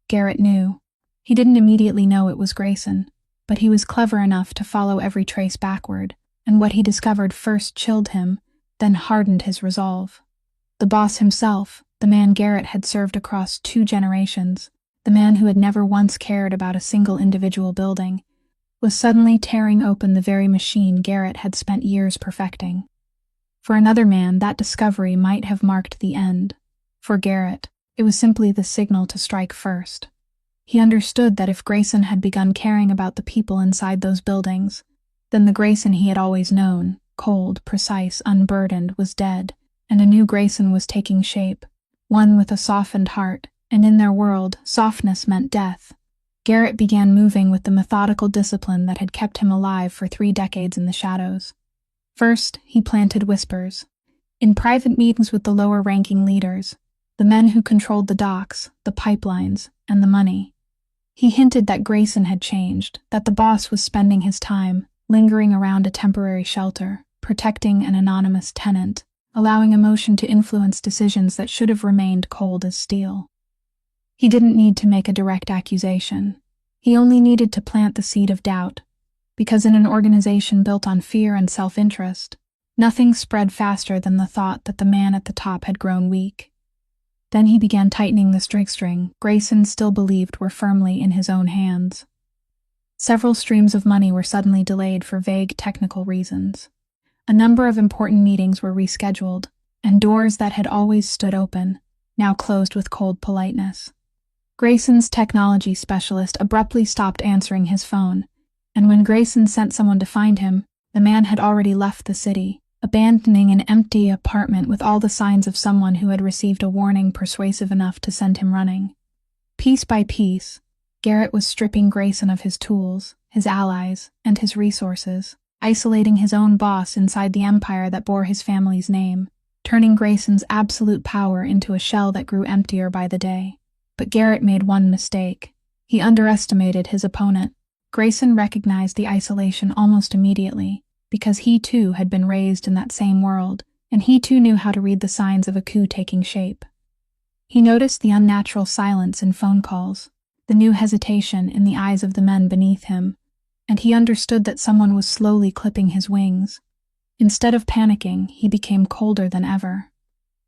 Garrett knew. He didn't immediately know it was Grayson, but he was clever enough to follow every trace backward, and what he discovered first chilled him, then hardened his resolve. The boss himself, the man Garrett had served across 2 generations, the man who had never once cared about a single individual building, was suddenly tearing open the very machine Garrett had spent years perfecting. For another man, that discovery might have marked the end. For Garrett, it was simply the signal to strike first. He understood that if Grayson had begun caring about the people inside those buildings, then the Grayson he had always known, cold, precise, unburdened, was dead, and a new Grayson was taking shape, one with a softened heart, and in their world, softness meant death. Garrett began moving with the methodical discipline that had kept him alive for 3 decades in the shadows. First, he planted whispers. In private meetings with the lower-ranking leaders, the men who controlled the docks, the pipelines, and the money, he hinted that Grayson had changed, that the boss was spending his time lingering around a temporary shelter, protecting an anonymous tenant, allowing emotion to influence decisions that should have remained cold as steel. He didn't need to make a direct accusation. He only needed to plant the seed of doubt, because in an organization built on fear and self-interest, Nothing spread faster than the thought that the man at the top had grown weak. Then he began tightening the string Grayson still believed were firmly in his own hands. Several streams of money were suddenly delayed for vague technical reasons. A number of important meetings were rescheduled, and doors that had always stood open now closed with cold politeness. Grayson's technology specialist abruptly stopped answering his phone, and when Grayson sent someone to find him, the man had already left the city, abandoning an empty apartment with all the signs of someone who had received a warning persuasive enough to send him running. Piece by piece, Garrett was stripping Grayson of his tools, his allies, and his resources, isolating his own boss inside the empire that bore his family's name, turning Grayson's absolute power into a shell that grew emptier by the day. But Garrett made one mistake. He underestimated his opponent. Grayson recognized the isolation almost immediately, because he too had been raised in that same world, and he too knew how to read the signs of a coup taking shape. He noticed the unnatural silence in phone calls, the new hesitation in the eyes of the men beneath him, and he understood that someone was slowly clipping his wings. Instead of panicking, he became colder than ever.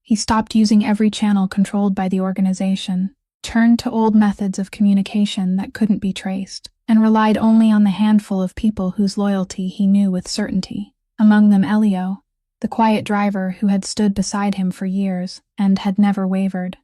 He stopped using every channel controlled by the organization, turned to old methods of communication that couldn't be traced, and relied only on the handful of people whose loyalty he knew with certainty. Among them Elio, the quiet driver who had stood beside him for years and had never wavered.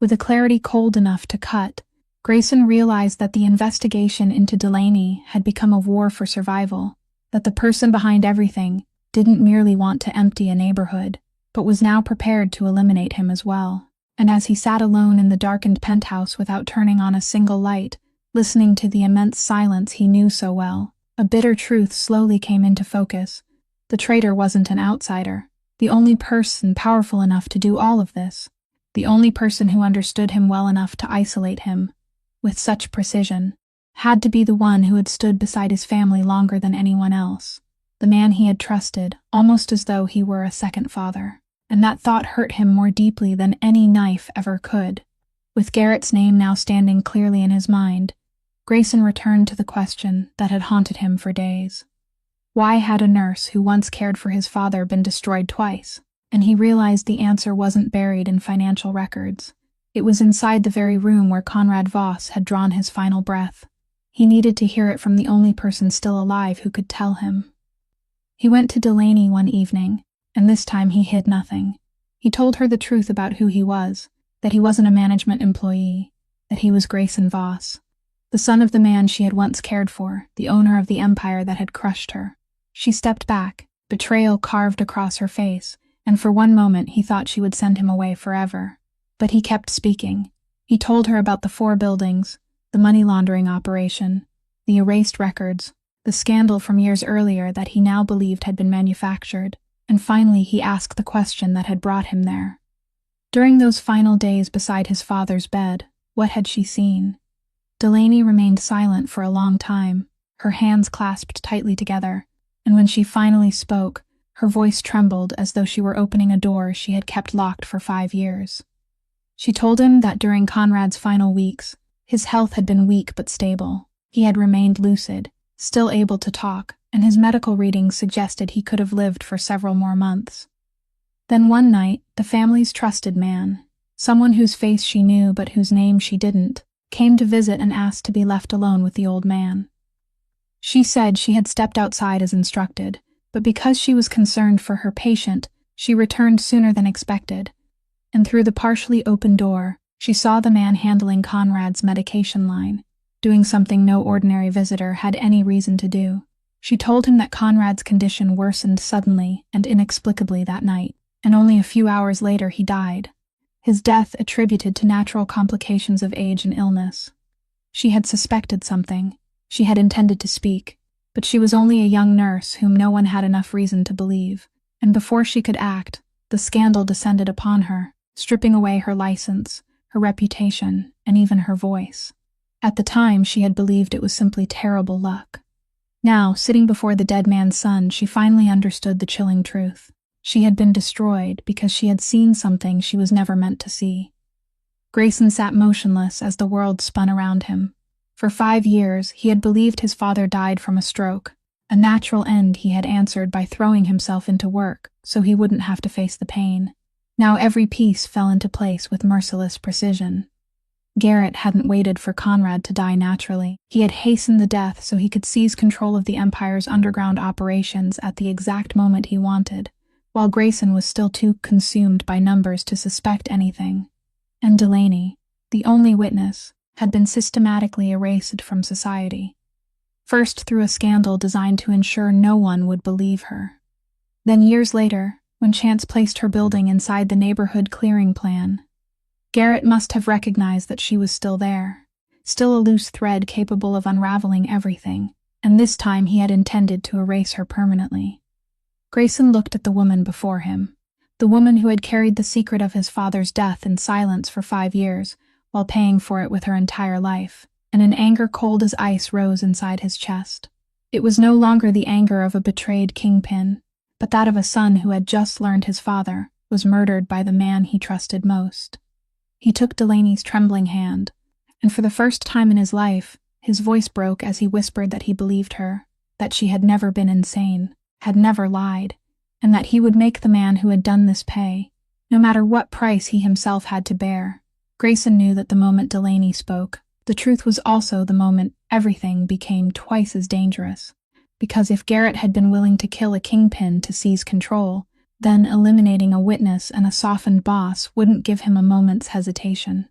With a clarity cold enough to cut, Grayson realized that the investigation into Delaney had become a war for survival, that the person behind everything didn't merely want to empty a neighborhood, but was now prepared to eliminate him as well. And as he sat alone in the darkened penthouse without turning on a single light, listening to the immense silence he knew so well, a bitter truth slowly came into focus. The traitor wasn't an outsider, the only person powerful enough to do all of this, the only person who understood him well enough to isolate him with such precision, had to be the one who had stood beside his family longer than anyone else, the man he had trusted, almost as though he were a second father. And that thought hurt him more deeply than any knife ever could. With Garrett's name now standing clearly in his mind, Grayson returned to the question that had haunted him for days. Why had a nurse who once cared for his father been destroyed twice? And he realized the answer wasn't buried in financial records. It was inside the very room where Conrad Voss had drawn his final breath. He needed to hear it from the only person still alive who could tell him. He went to Delaney one evening, and this time he hid nothing. He told her the truth about who he was, that he wasn't a management employee, that he was Grayson Voss, the son of the man she had once cared for, the owner of the empire that had crushed her. She stepped back, betrayal carved across her face, and for one moment he thought she would send him away forever. But he kept speaking. He told her about the 4 buildings, the money laundering operation, the erased records, the scandal from years earlier that he now believed had been manufactured, and finally he asked the question that had brought him there. During those final days beside his father's bed, what had she seen? Delaney remained silent for a long time, her hands clasped tightly together, and when she finally spoke, her voice trembled as though she were opening a door she had kept locked for 5 years. She told him that during Conrad's final weeks, his health had been weak but stable. He had remained lucid, still able to talk, and his medical readings suggested he could have lived for several more months. Then one night, the family's trusted man, someone whose face she knew but whose name she didn't, came to visit and asked to be left alone with the old man. She said she had stepped outside as instructed, but because she was concerned for her patient, she returned sooner than expected, and through the partially open door, she saw the man handling Conrad's medication line, doing something no ordinary visitor had any reason to do. She told him that Conrad's condition worsened suddenly and inexplicably that night, and only a few hours later he died, his death attributed to natural complications of age and illness. She had suspected something. She had intended to speak, but she was only a young nurse whom no one had enough reason to believe, and before she could act, the scandal descended upon her, stripping away her license, her reputation, and even her voice. At the time, she had believed it was simply terrible luck. Now, sitting before the dead man's son, she finally understood the chilling truth. She had been destroyed because she had seen something she was never meant to see. Grayson sat motionless as the world spun around him. For 5 years, he had believed his father died from a stroke, A natural end, he had answered by throwing himself into work so he wouldn't have to face the pain. Now every piece fell into place with merciless precision. Garrett hadn't waited for Conrad to die naturally. He had hastened the death so he could seize control of the Empire's underground operations at the exact moment he wanted, while Grayson was still too consumed by numbers to suspect anything. And Delaney, the only witness, had been systematically erased from society. First through a scandal designed to ensure no one would believe her. Then years later, when chance placed her building inside the neighborhood clearing plan, Garrett must have recognized that she was still there, still a loose thread capable of unraveling everything, and this time he had intended to erase her permanently. Grayson looked at the woman before him, the woman who had carried the secret of his father's death in silence for 5 years, while paying for it with her entire life, and an anger cold as ice rose inside his chest. It was no longer the anger of a betrayed kingpin, but that of a son who had just learned his father was murdered by the man he trusted most. He took Delaney's trembling hand, and for the first time in his life, his voice broke as he whispered that he believed her, that she had never been insane, had never lied, and that he would make the man who had done this pay, no matter what price he himself had to bear. Grayson knew that the moment Delaney spoke, the truth was also the moment everything became twice as dangerous, because if Garrett had been willing to kill a kingpin to seize control, then eliminating a witness and a softened boss wouldn't give him a moment's hesitation.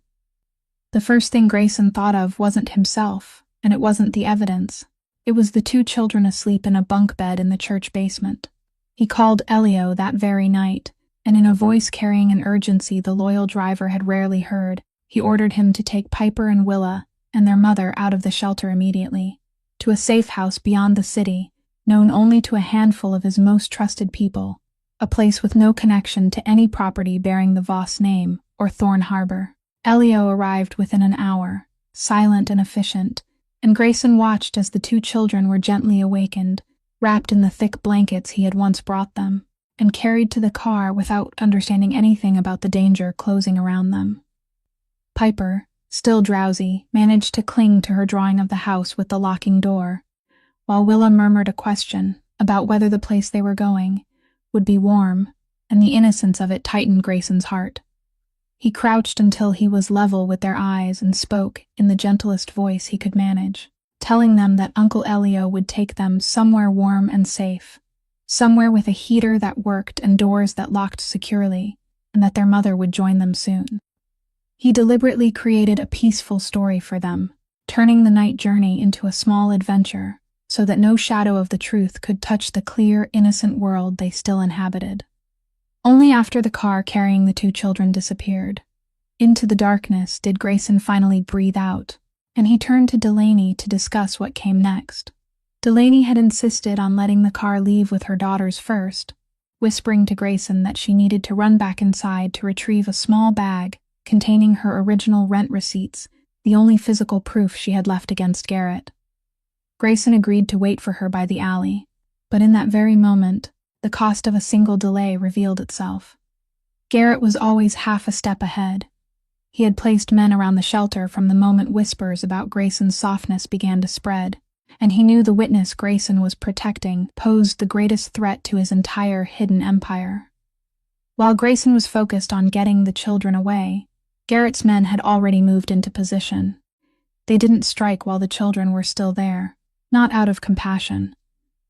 The first thing Grayson thought of wasn't himself, and it wasn't the evidence. It was the 2 children asleep in a bunk bed in the church basement. He called Elio that very night, and in a voice carrying an urgency the loyal driver had rarely heard, he ordered him to take Piper and Willa and their mother out of the shelter immediately, to a safe house beyond the city, known only to a handful of his most trusted people, a place with no connection to any property bearing the Voss name or Thorn Harbor. Elio arrived within an hour, silent and efficient, and Grayson watched as the 2 children were gently awakened, wrapped in the thick blankets he had once brought them, and carried to the car without understanding anything about the danger closing around them. Piper, still drowsy, managed to cling to her drawing of the house with the locking door, while Willa murmured a question about whether the place they were going would be warm, and the innocence of it tightened Grayson's heart. He crouched until he was level with their eyes and spoke in the gentlest voice he could manage, telling them that Uncle Elio would take them somewhere warm and safe, somewhere with a heater that worked and doors that locked securely, and that their mother would join them soon. He deliberately created a peaceful story for them, turning the night journey into a small adventure, so that no shadow of the truth could touch the clear, innocent world they still inhabited. Only after the car carrying the 2 children disappeared, into the darkness, did Grayson finally breathe out, and he turned to Delaney to discuss what came next. Delaney had insisted on letting the car leave with her daughters first, whispering to Grayson that she needed to run back inside to retrieve a small bag containing her original rent receipts, the only physical proof she had left against Garrett. Grayson agreed to wait for her by the alley, but in that very moment, the cost of a single delay revealed itself. Garrett was always half a step ahead. He had placed men around the shelter from the moment whispers about Grayson's softness began to spread, and he knew the witness Grayson was protecting posed the greatest threat to his entire hidden empire. While Grayson was focused on getting the children away, Garrett's men had already moved into position. They didn't strike while the children were still there, not out of compassion,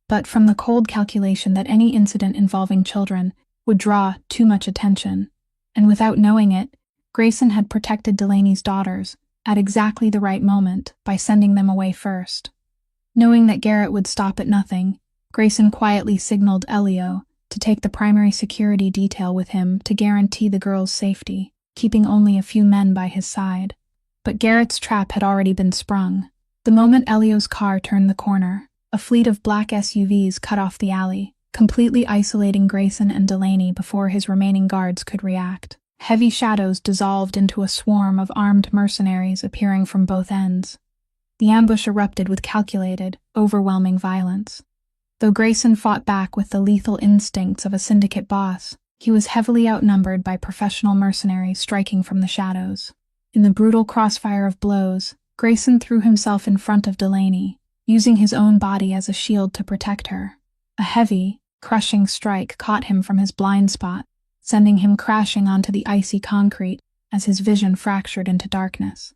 but from the cold calculation that any incident involving children would draw too much attention, and without knowing it, Grayson had protected Delaney's daughters at exactly the right moment by sending them away first. Knowing that Garrett would stop at nothing, Grayson quietly signaled Elio to take the primary security detail with him to guarantee the girls' safety, keeping only a few men by his side. But Garrett's trap had already been sprung. The moment Elio's car turned the corner, a fleet of black SUVs cut off the alley, completely isolating Grayson and Delaney before his remaining guards could react. Heavy shadows dissolved into a swarm of armed mercenaries appearing from both ends. The ambush erupted with calculated, overwhelming violence. Though Grayson fought back with the lethal instincts of a syndicate boss, he was heavily outnumbered by professional mercenaries striking from the shadows. In the brutal crossfire of blows, Grayson threw himself in front of Delaney, using his own body as a shield to protect her. A heavy, crushing strike caught him from his blind spot, sending him crashing onto the icy concrete as his vision fractured into darkness.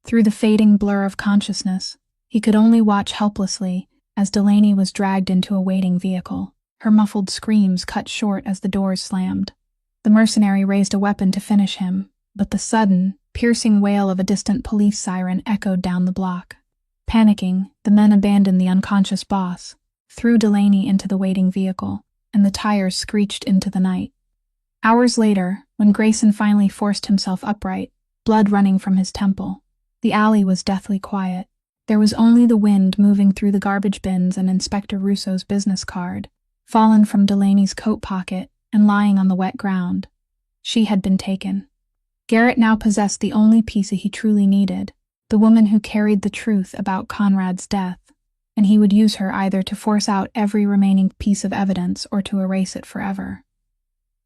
Through the fading blur of consciousness, he could only watch helplessly as Delaney was dragged into a waiting vehicle. Her muffled screams cut short as the doors slammed. The mercenary raised a weapon to finish him, but the sudden, piercing wail of a distant police siren echoed down the block. Panicking, the men abandoned the unconscious boss, threw Delaney into the waiting vehicle, and the tires screeched into the night. Hours later, when Grayson finally forced himself upright, blood running from his temple, the alley was deathly quiet. There was only the wind moving through the garbage bins and Inspector Russo's business card, fallen from Delaney's coat pocket and lying on the wet ground. She had been taken. Garrett now possessed the only piece he truly needed, the woman who carried the truth about Conrad's death, and he would use her either to force out every remaining piece of evidence or to erase it forever.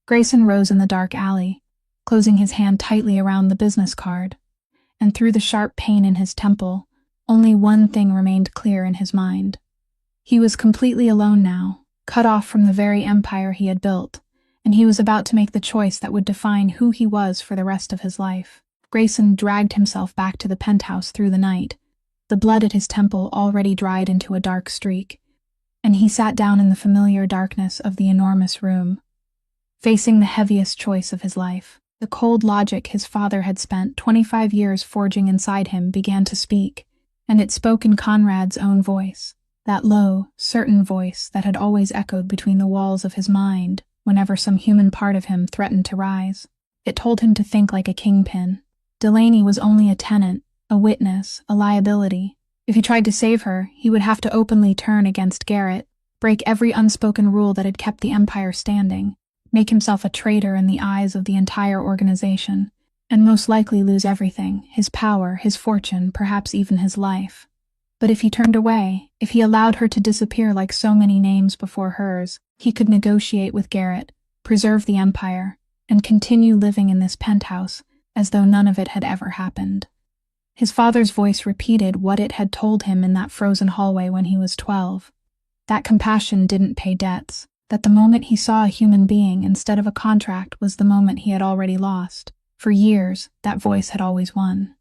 Grayson rose in the dark alley, closing his hand tightly around the business card, and through the sharp pain in his temple, only one thing remained clear in his mind. He was completely alone now, cut off from the very empire he had built, and he was about to make the choice that would define who he was for the rest of his life. Grayson dragged himself back to the penthouse through the night, the blood at his temple already dried into a dark streak, and he sat down in the familiar darkness of the enormous room, facing the heaviest choice of his life. The cold logic his father had spent 25 years forging inside him began to speak, and it spoke in Conrad's own voice, that low, certain voice that had always echoed between the walls of his mind whenever some human part of him threatened to rise. It told him to think like a kingpin. Delaney was only a tenant, a witness, a liability. If he tried to save her, he would have to openly turn against Garrett, break every unspoken rule that had kept the empire standing, make himself a traitor in the eyes of the entire organization, and most likely lose everything, his power, his fortune, perhaps even his life. But if he turned away, if he allowed her to disappear like so many names before hers, he could negotiate with Garrett, preserve the empire, and continue living in this penthouse as though none of it had ever happened. His father's voice repeated what it had told him in that frozen hallway when he was 12. That compassion didn't pay debts, that the moment he saw a human being instead of a contract was the moment he had already lost. For years, that voice had always won.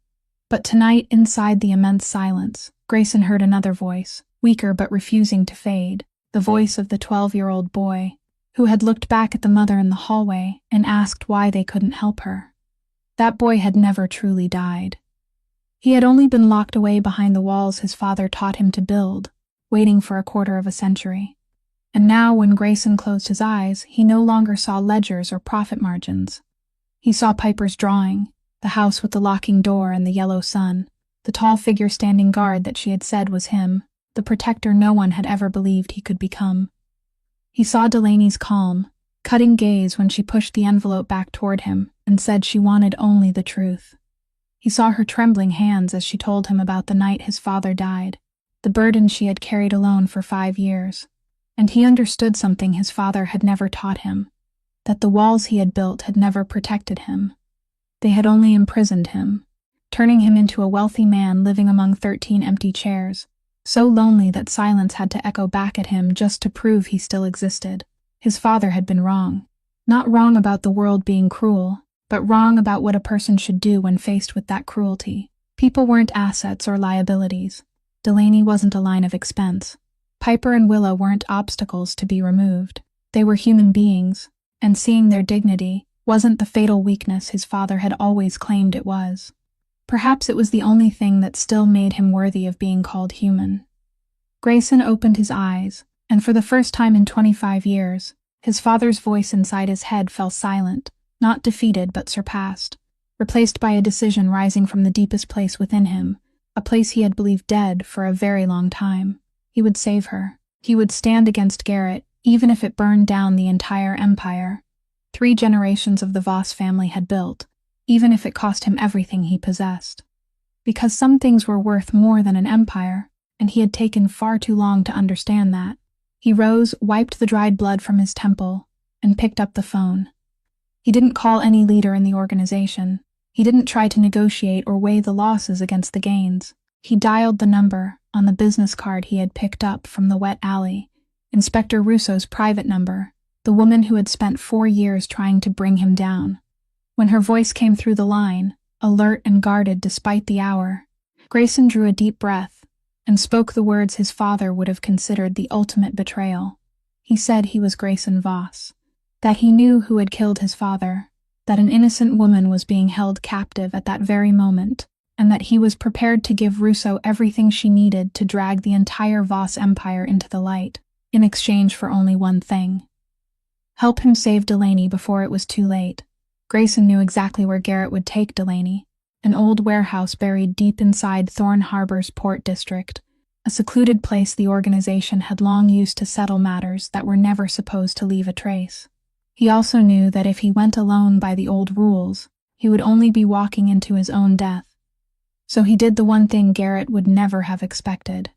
But tonight, inside the immense silence, Grayson heard another voice, weaker but refusing to fade, the voice of the 12-year-old boy, who had looked back at the mother in the hallway and asked why they couldn't help her. That boy had never truly died. He had only been locked away behind the walls his father taught him to build, waiting for a quarter of a century. And now, when Grayson closed his eyes, he no longer saw ledgers or profit margins. He saw Piper's drawing, the house with the locking door and the yellow sun, the tall figure standing guard that she had said was him, the protector no one had ever believed he could become. He saw Delaney's calm, cutting gaze when she pushed the envelope back toward him and said she wanted only the truth. He saw her trembling hands as she told him about the night his father died, the burden she had carried alone for 5 years. And he understood something his father had never taught him, that the walls he had built had never protected him. They had only imprisoned him, turning him into a wealthy man living among 13 empty chairs, so lonely that silence had to echo back at him just to prove he still existed. His father had been wrong. Not wrong about the world being cruel, but wrong about what a person should do when faced with that cruelty. People weren't assets or liabilities. Delaney wasn't a line of expense. Piper and Willa weren't obstacles to be removed. They were human beings, and seeing their dignity wasn't the fatal weakness his father had always claimed it was. Perhaps it was the only thing that still made him worthy of being called human. Grayson opened his eyes, and for the first time in 25 years, his father's voice inside his head fell silent, not defeated but surpassed, replaced by a decision rising from the deepest place within him, a place he had believed dead for a very long time. He would save her. He would stand against Garrett, even if it burned down the entire empire 3 generations of the Voss family had built, even if it cost him everything he possessed. Because some things were worth more than an empire, and he had taken far too long to understand that. He rose, wiped the dried blood from his temple, and picked up the phone. He didn't call any leader in the organization. He didn't try to negotiate or weigh the losses against the gains. He dialed the number on the business card he had picked up from the wet alley, Inspector Russo's private number, the woman who had spent 4 years trying to bring him down. When her voice came through the line, alert and guarded despite the hour, Grayson drew a deep breath and spoke the words his father would have considered the ultimate betrayal. He said he was Grayson Voss, that he knew who had killed his father, that an innocent woman was being held captive at that very moment, and that he was prepared to give Russo everything she needed to drag the entire Voss empire into the light, in exchange for only one thing: help him save Delaney before it was too late. Grayson knew exactly where Garrett would take Delaney, an old warehouse buried deep inside Thorn Harbor's port district, a secluded place the organization had long used to settle matters that were never supposed to leave a trace. He also knew that if he went alone by the old rules, he would only be walking into his own death. So he did the one thing Garrett would never have expected.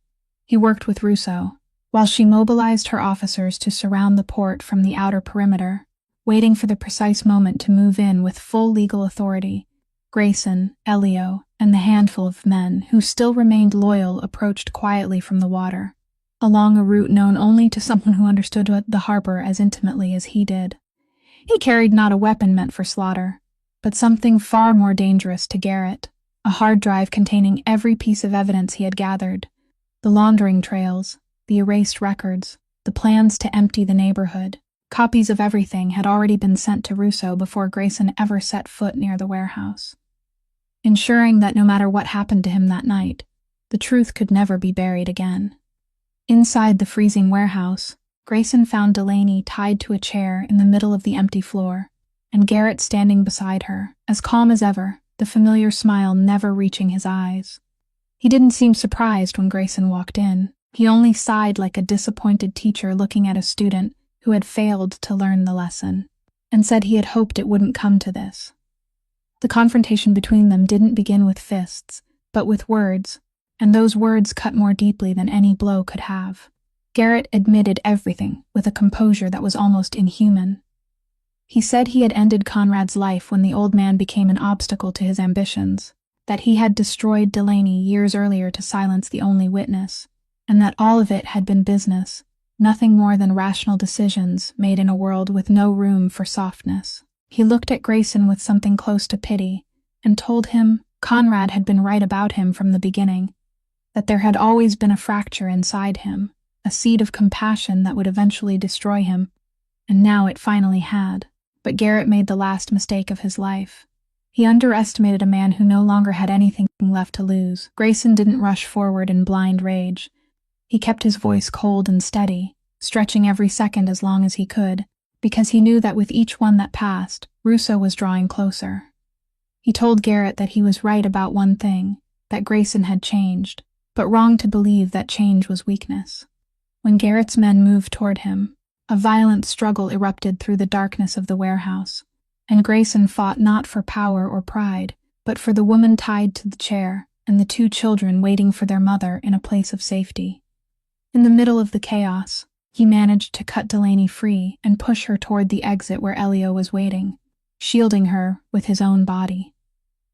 He worked with Russo, while she mobilized her officers to surround the port from the outer perimeter, waiting for the precise moment to move in with full legal authority. Grayson, Elio, and the handful of men who still remained loyal approached quietly from the water, along a route known only to someone who understood the harbor as intimately as he did. He carried not a weapon meant for slaughter, but something far more dangerous to Garrett: a hard drive containing every piece of evidence he had gathered, the laundering trails, the erased records, the plans to empty the neighborhood. Copies of everything had already been sent to Russo before Grayson ever set foot near the warehouse, ensuring that no matter what happened to him that night, the truth could never be buried again. Inside the freezing warehouse, Grayson found Delaney tied to a chair in the middle of the empty floor, and Garrett standing beside her, as calm as ever, the familiar smile never reaching his eyes. He didn't seem surprised when Grayson walked in. He only sighed like a disappointed teacher looking at a student who had failed to learn the lesson, and said he had hoped it wouldn't come to this. The confrontation between them didn't begin with fists, but with words, and those words cut more deeply than any blow could have. Garrett admitted everything with a composure that was almost inhuman. He said he had ended Conrad's life when the old man became an obstacle to his ambitions, that he had destroyed Delaney years earlier to silence the only witness, and that all of it had been business, nothing more than rational decisions made in a world with no room for softness. He looked at Grayson with something close to pity, and told him Conrad had been right about him from the beginning, that there had always been a fracture inside him, a seed of compassion that would eventually destroy him, and now it finally had. But Garrett made the last mistake of his life. He underestimated a man who no longer had anything left to lose. Grayson didn't rush forward in blind rage. He kept his voice cold and steady, stretching every second as long as he could, because he knew that with each one that passed, Russo was drawing closer. He told Garrett that he was right about one thing, that Grayson had changed, but wrong to believe that change was weakness. When Garrett's men moved toward him, a violent struggle erupted through the darkness of the warehouse, and Grayson fought not for power or pride, but for the woman tied to the chair and the 2 children waiting for their mother in a place of safety. In the middle of the chaos, he managed to cut Delaney free and push her toward the exit where Elio was waiting, shielding her with his own body.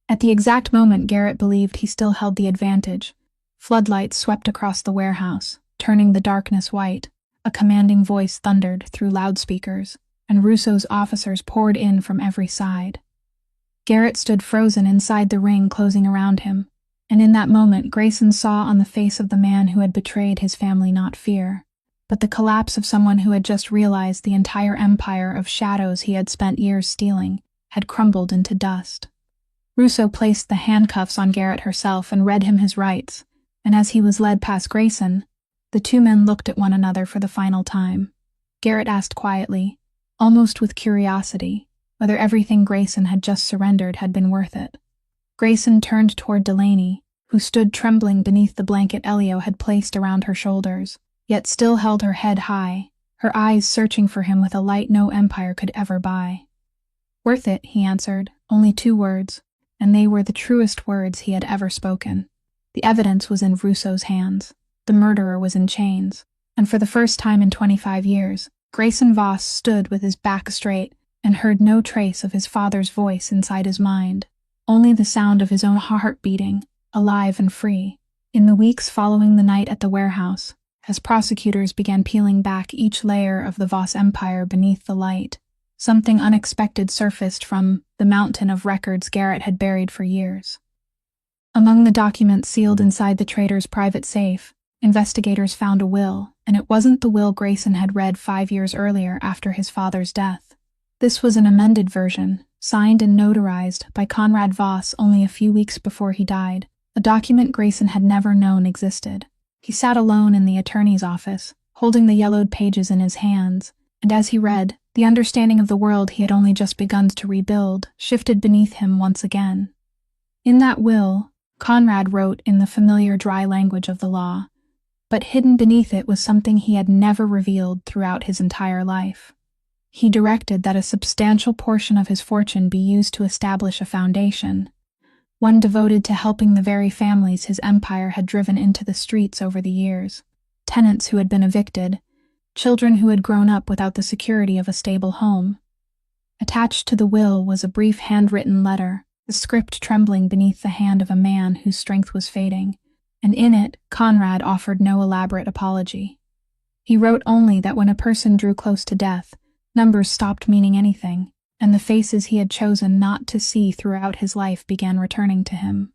At the exact moment Garrett believed he still held the advantage, floodlights swept across the warehouse, turning the darkness white. A commanding voice thundered through loudspeakers, and Russo's officers poured in from every side. Garrett stood frozen inside the ring closing around him, and in that moment Grayson saw on the face of the man who had betrayed his family not fear, but the collapse of someone who had just realized the entire empire of shadows he had spent years stealing had crumbled into dust. Russo placed the handcuffs on Garrett herself and read him his rights, and as he was led past Grayson, the 2 men looked at one another for the final time. Garrett asked quietly, almost with curiosity, whether everything Grayson had just surrendered had been worth it. Grayson turned toward Delaney, who stood trembling beneath the blanket Elio had placed around her shoulders, yet still held her head high, her eyes searching for him with a light no empire could ever buy. Worth it, he answered, only 2 words, and they were the truest words he had ever spoken. The evidence was in Russo's hands. The murderer was in chains, and for the first time in 25 years, Grayson Voss stood with his back straight and heard no trace of his father's voice inside his mind, only the sound of his own heart beating, alive and free. In the weeks following the night at the warehouse, as prosecutors began peeling back each layer of the Voss empire beneath the light, something unexpected surfaced from the mountain of records Garrett had buried for years. Among the documents sealed inside the trader's private safe, investigators found a will, and it wasn't the will Grayson had read 5 years earlier after his father's death. This was an amended version, signed and notarized by Conrad Voss only a few weeks before he died, a document Grayson had never known existed. He sat alone in the attorney's office, holding the yellowed pages in his hands, and as he read, the understanding of the world he had only just begun to rebuild shifted beneath him once again. In that will, Conrad wrote in the familiar dry language of the law, but hidden beneath it was something he had never revealed throughout his entire life. He directed that a substantial portion of his fortune be used to establish a foundation, one devoted to helping the very families his empire had driven into the streets over the years, tenants who had been evicted, children who had grown up without the security of a stable home. Attached to the will was a brief handwritten letter, the script trembling beneath the hand of a man whose strength was fading, and in it, Conrad offered no elaborate apology. He wrote only that when a person drew close to death, numbers stopped meaning anything, and the faces he had chosen not to see throughout his life began returning to him.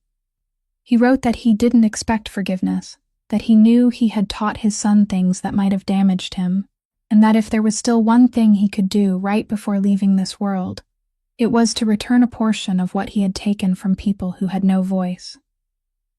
He wrote that he didn't expect forgiveness, that he knew he had taught his son things that might have damaged him, and that if there was still one thing he could do right before leaving this world, it was to return a portion of what he had taken from people who had no voice.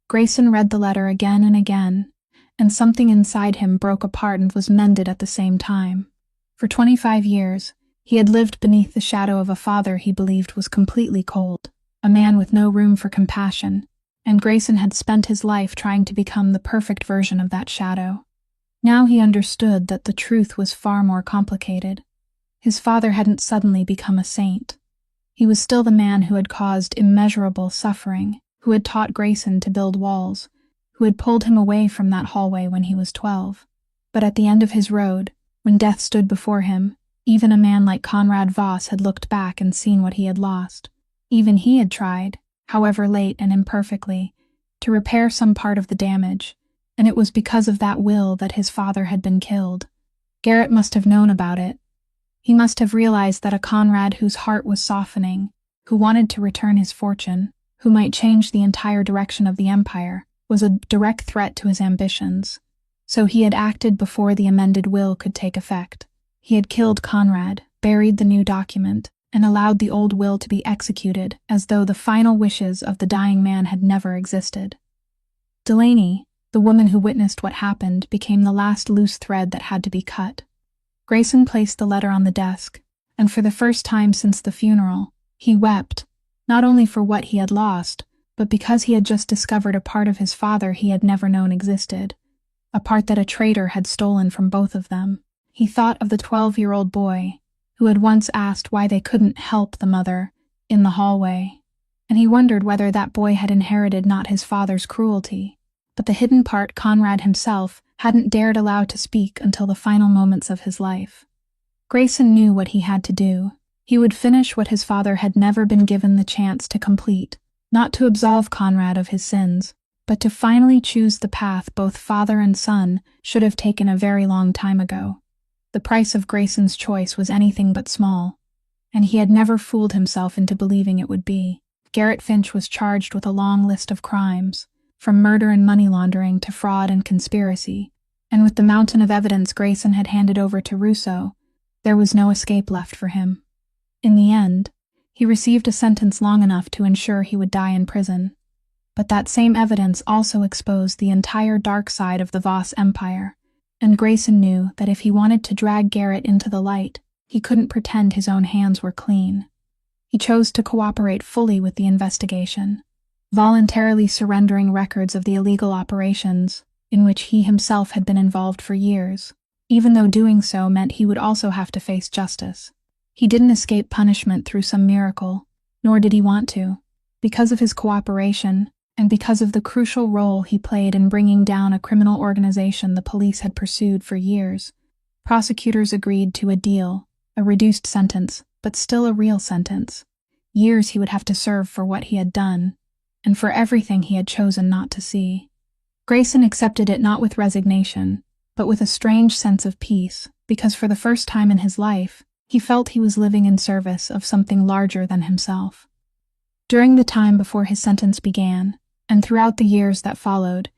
Grayson read the letter again and again, and something inside him broke apart and was mended at the same time. For 25 years, he had lived beneath the shadow of a father he believed was completely cold, a man with no room for compassion, and Grayson had spent his life trying to become the perfect version of that shadow. Now he understood that the truth was far more complicated. His father hadn't suddenly become a saint. He was still the man who had caused immeasurable suffering, who had taught Grayson to build walls, who had pulled him away from that hallway when he was 12. But at the end of his road, when death stood before him, even a man like Conrad Voss had looked back and seen what he had lost. Even he had tried, however late and imperfectly, to repair some part of the damage, and it was because of that will that his father had been killed. Garrett must have known about it. He must have realized that a Conrad whose heart was softening, who wanted to return his fortune, who might change the entire direction of the empire, was a direct threat to his ambitions. So he had acted before the amended will could take effect. He had killed Conrad, buried the new document, and allowed the old will to be executed as though the final wishes of the dying man had never existed. Delaney, the woman who witnessed what happened, became the last loose thread that had to be cut. Grayson placed the letter on the desk, and for the first time since the funeral, he wept, not only for what he had lost, but because he had just discovered a part of his father he had never known existed, a part that a traitor had stolen from both of them. He thought of the 12-year-old boy, who had once asked why they couldn't help the mother in the hallway, and he wondered whether that boy had inherited not his father's cruelty, but the hidden part Conrad himself hadn't dared allow to speak until the final moments of his life. Grayson knew what he had to do. He would finish what his father had never been given the chance to complete, not to absolve Conrad of his sins, but to finally choose the path both father and son should have taken a very long time ago. The price of Grayson's choice was anything but small, and he had never fooled himself into believing it would be. Garrett Finch was charged with a long list of crimes, from murder and money laundering to fraud and conspiracy, and with the mountain of evidence Grayson had handed over to Russo, there was no escape left for him. In the end, he received a sentence long enough to ensure he would die in prison. But that same evidence also exposed the entire dark side of the Voss empire, and Grayson knew that if he wanted to drag Garrett into the light, he couldn't pretend his own hands were clean. He chose to cooperate fully with the investigation, voluntarily surrendering records of the illegal operations in which he himself had been involved for years, even though doing so meant he would also have to face justice. He didn't escape punishment through some miracle, nor did he want to. Because of his cooperation, and because of the crucial role he played in bringing down a criminal organization the police had pursued for years, prosecutors agreed to a deal, a reduced sentence, but still a real sentence. Years he would have to serve for what he had done, and for everything he had chosen not to see. Grayson accepted it not with resignation, but with a strange sense of peace, because for the first time in his life, he felt he was living in service of something larger than himself. During the time before his sentence began, and throughout the years that followed,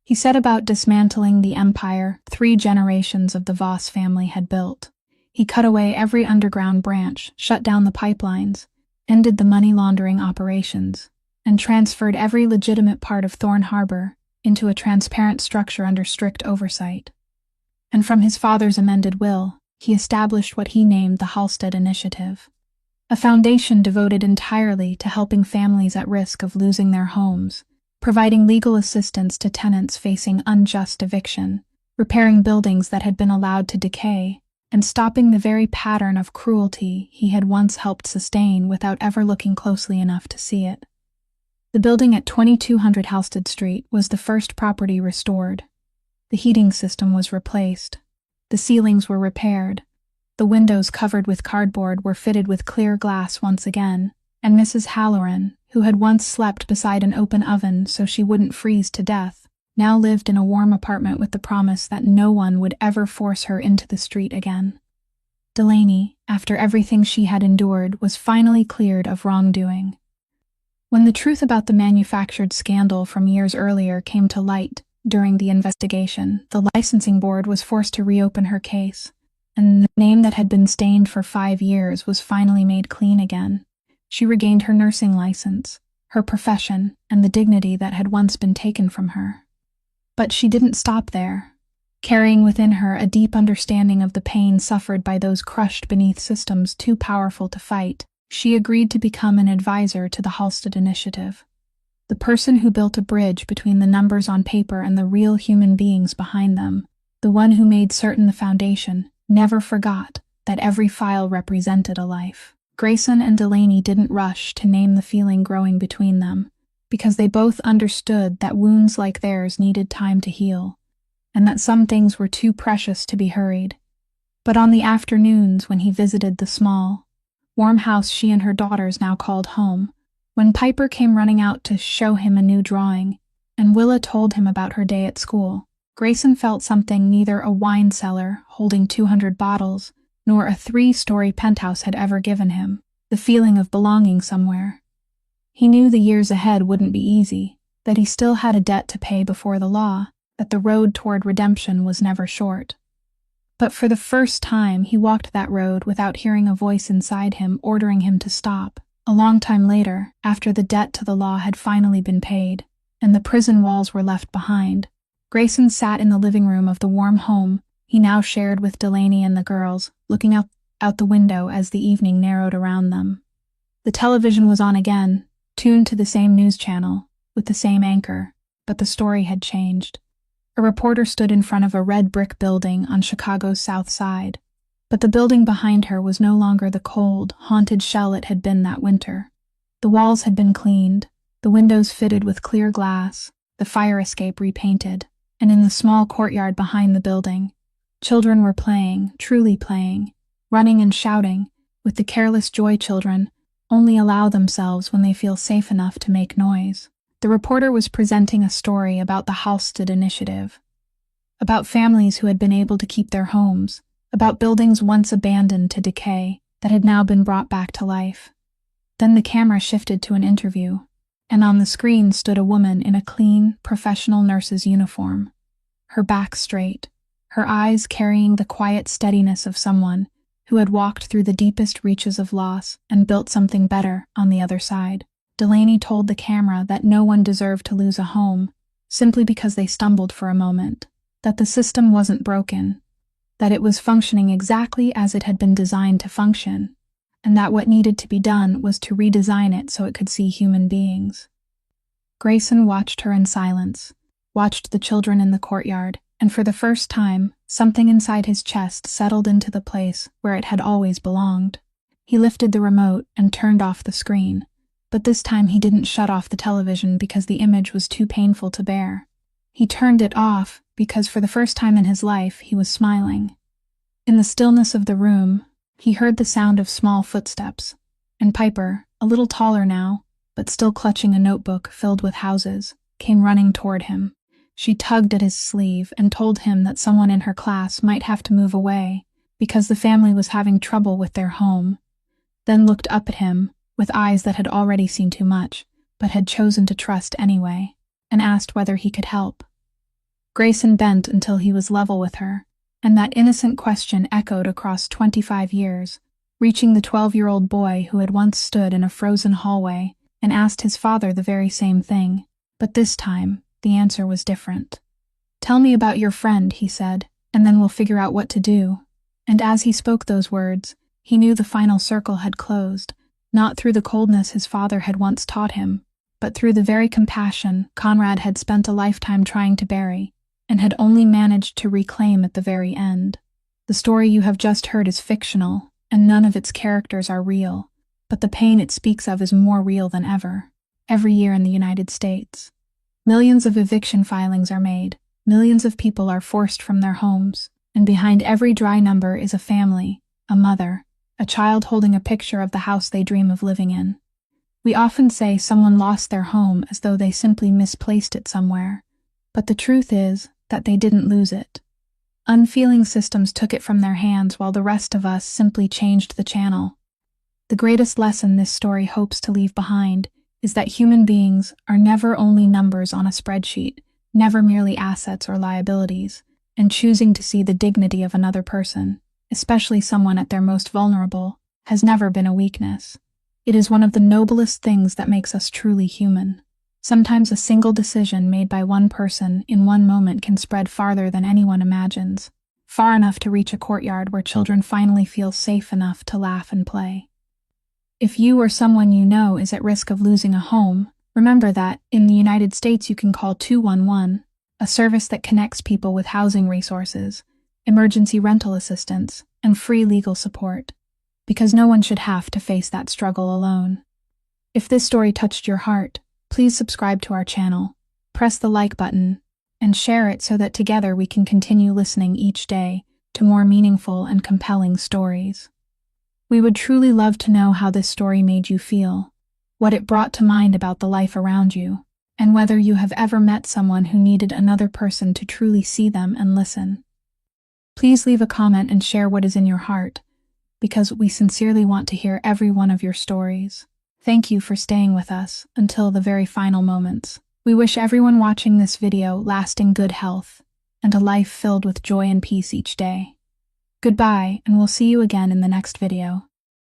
he set about dismantling the empire 3 generations of the Voss family had built. He cut away every underground branch, shut down the pipelines, ended the money laundering operations, and transferred every legitimate part of Thorn Harbor into a transparent structure under strict oversight. And from his father's amended will, he established what he named the Halstead Initiative, a foundation devoted entirely to helping families at risk of losing their homes, providing legal assistance to tenants facing unjust eviction, repairing buildings that had been allowed to decay, and stopping the very pattern of cruelty he had once helped sustain without ever looking closely enough to see it. The building at 2200 Halstead Street was the first property restored. The heating system was replaced. The ceilings were repaired. The windows covered with cardboard were fitted with clear glass once again, and Mrs. Halloran, who had once slept beside an open oven so she wouldn't freeze to death, now lived in a warm apartment with the promise that no one would ever force her into the street again. Delaney, after everything she had endured, was finally cleared of wrongdoing. When the truth about the manufactured scandal from years earlier came to light during the investigation, the licensing board was forced to reopen her case, and the name that had been stained for 5 years was finally made clean again. She regained her nursing license, her profession, and the dignity that had once been taken from her. But she didn't stop there. Carrying within her a deep understanding of the pain suffered by those crushed beneath systems too powerful to fight, she agreed to become an advisor to the Halstead Initiative. The person who built a bridge between the numbers on paper and the real human beings behind them, the one who made certain the foundation, never forgot that every file represented a life. Grayson and Delaney didn't rush to name the feeling growing between them, because they both understood that wounds like theirs needed time to heal, and that some things were too precious to be hurried. But on the afternoons when he visited the small, warm house she and her daughters now called home, when Piper came running out to show him a new drawing, and Willa told him about her day at school, Grayson felt something neither a wine cellar holding 200 bottles nor a 3-story penthouse had ever given him, the feeling of belonging somewhere. He knew the years ahead wouldn't be easy, that he still had a debt to pay before the law, that the road toward redemption was never short. But for the first time he walked that road without hearing a voice inside him ordering him to stop. A long time later, after the debt to the law had finally been paid, and the prison walls were left behind, Grayson sat in the living room of the warm home he now shared with Delaney and the girls, looking out the window as the evening narrowed around them. The television was on again, tuned to the same news channel, with the same anchor, but the story had changed. A reporter stood in front of a red brick building on Chicago's South Side, but the building behind her was no longer the cold, haunted shell it had been that winter. The walls had been cleaned, the windows fitted with clear glass, the fire escape repainted, and in the small courtyard behind the building, children were playing, truly playing, running and shouting, with the careless joy children only allow themselves when they feel safe enough to make noise. The reporter was presenting a story about the Halstead Initiative, about families who had been able to keep their homes, about buildings once abandoned to decay that had now been brought back to life. Then the camera shifted to an interview, and on the screen stood a woman in a clean, professional nurse's uniform, her back straight, her eyes carrying the quiet steadiness of someone who had walked through the deepest reaches of loss and built something better on the other side. Delaney told the camera that no one deserved to lose a home simply because they stumbled for a moment, that the system wasn't broken, that it was functioning exactly as it had been designed to function, and that what needed to be done was to redesign it so it could see human beings. Grayson watched her in silence, watched the children in the courtyard, and for the first time, something inside his chest settled into the place where it had always belonged. He lifted the remote and turned off the screen, but this time he didn't shut off the television because the image was too painful to bear. He turned it off because for the first time in his life he was smiling. In the stillness of the room, he heard the sound of small footsteps, and Piper, a little taller now, but still clutching a notebook filled with houses, came running toward him. She tugged at his sleeve and told him that someone in her class might have to move away because the family was having trouble with their home, then looked up at him with eyes that had already seen too much, but had chosen to trust anyway, and asked whether he could help. Grayson bent until he was level with her, and that innocent question echoed across 25 years, reaching the 12-year-old boy who had once stood in a frozen hallway and asked his father the very same thing. But this time, the answer was different. "Tell me about your friend," he said, "and then we'll figure out what to do." And as he spoke those words, he knew the final circle had closed, not through the coldness his father had once taught him, but through the very compassion Conrad had spent a lifetime trying to bury, and had only managed to reclaim at the very end. The story you have just heard is fictional, and none of its characters are real, but the pain it speaks of is more real than ever. Every year in the United States, millions of eviction filings are made, millions of people are forced from their homes, and behind every dry number is a family, a mother, a child holding a picture of the house they dream of living in. We often say someone lost their home as though they simply misplaced it somewhere, but the truth is that they didn't lose it. Unfeeling systems took it from their hands while the rest of us simply changed the channel. The greatest lesson this story hopes to leave behind is that human beings are never only numbers on a spreadsheet, never merely assets or liabilities, and choosing to see the dignity of another person, especially someone at their most vulnerable, has never been a weakness. It is one of the noblest things that makes us truly human. Sometimes a single decision made by one person in one moment can spread farther than anyone imagines, far enough to reach a courtyard where children finally feel safe enough to laugh and play. If you or someone you know is at risk of losing a home, remember that, in the United States, you can call 211, a service that connects people with housing resources, emergency rental assistance, and free legal support, because no one should have to face that struggle alone. If this story touched your heart, please subscribe to our channel, press the like button, and share it so that together we can continue listening each day to more meaningful and compelling stories. We would truly love to know how this story made you feel, what it brought to mind about the life around you, and whether you have ever met someone who needed another person to truly see them and listen. Please leave a comment and share what is in your heart, because we sincerely want to hear every one of your stories. Thank you for staying with us until the very final moments. We wish everyone watching this video lasting good health and a life filled with joy and peace each day. Goodbye, and we'll see you again in the next video.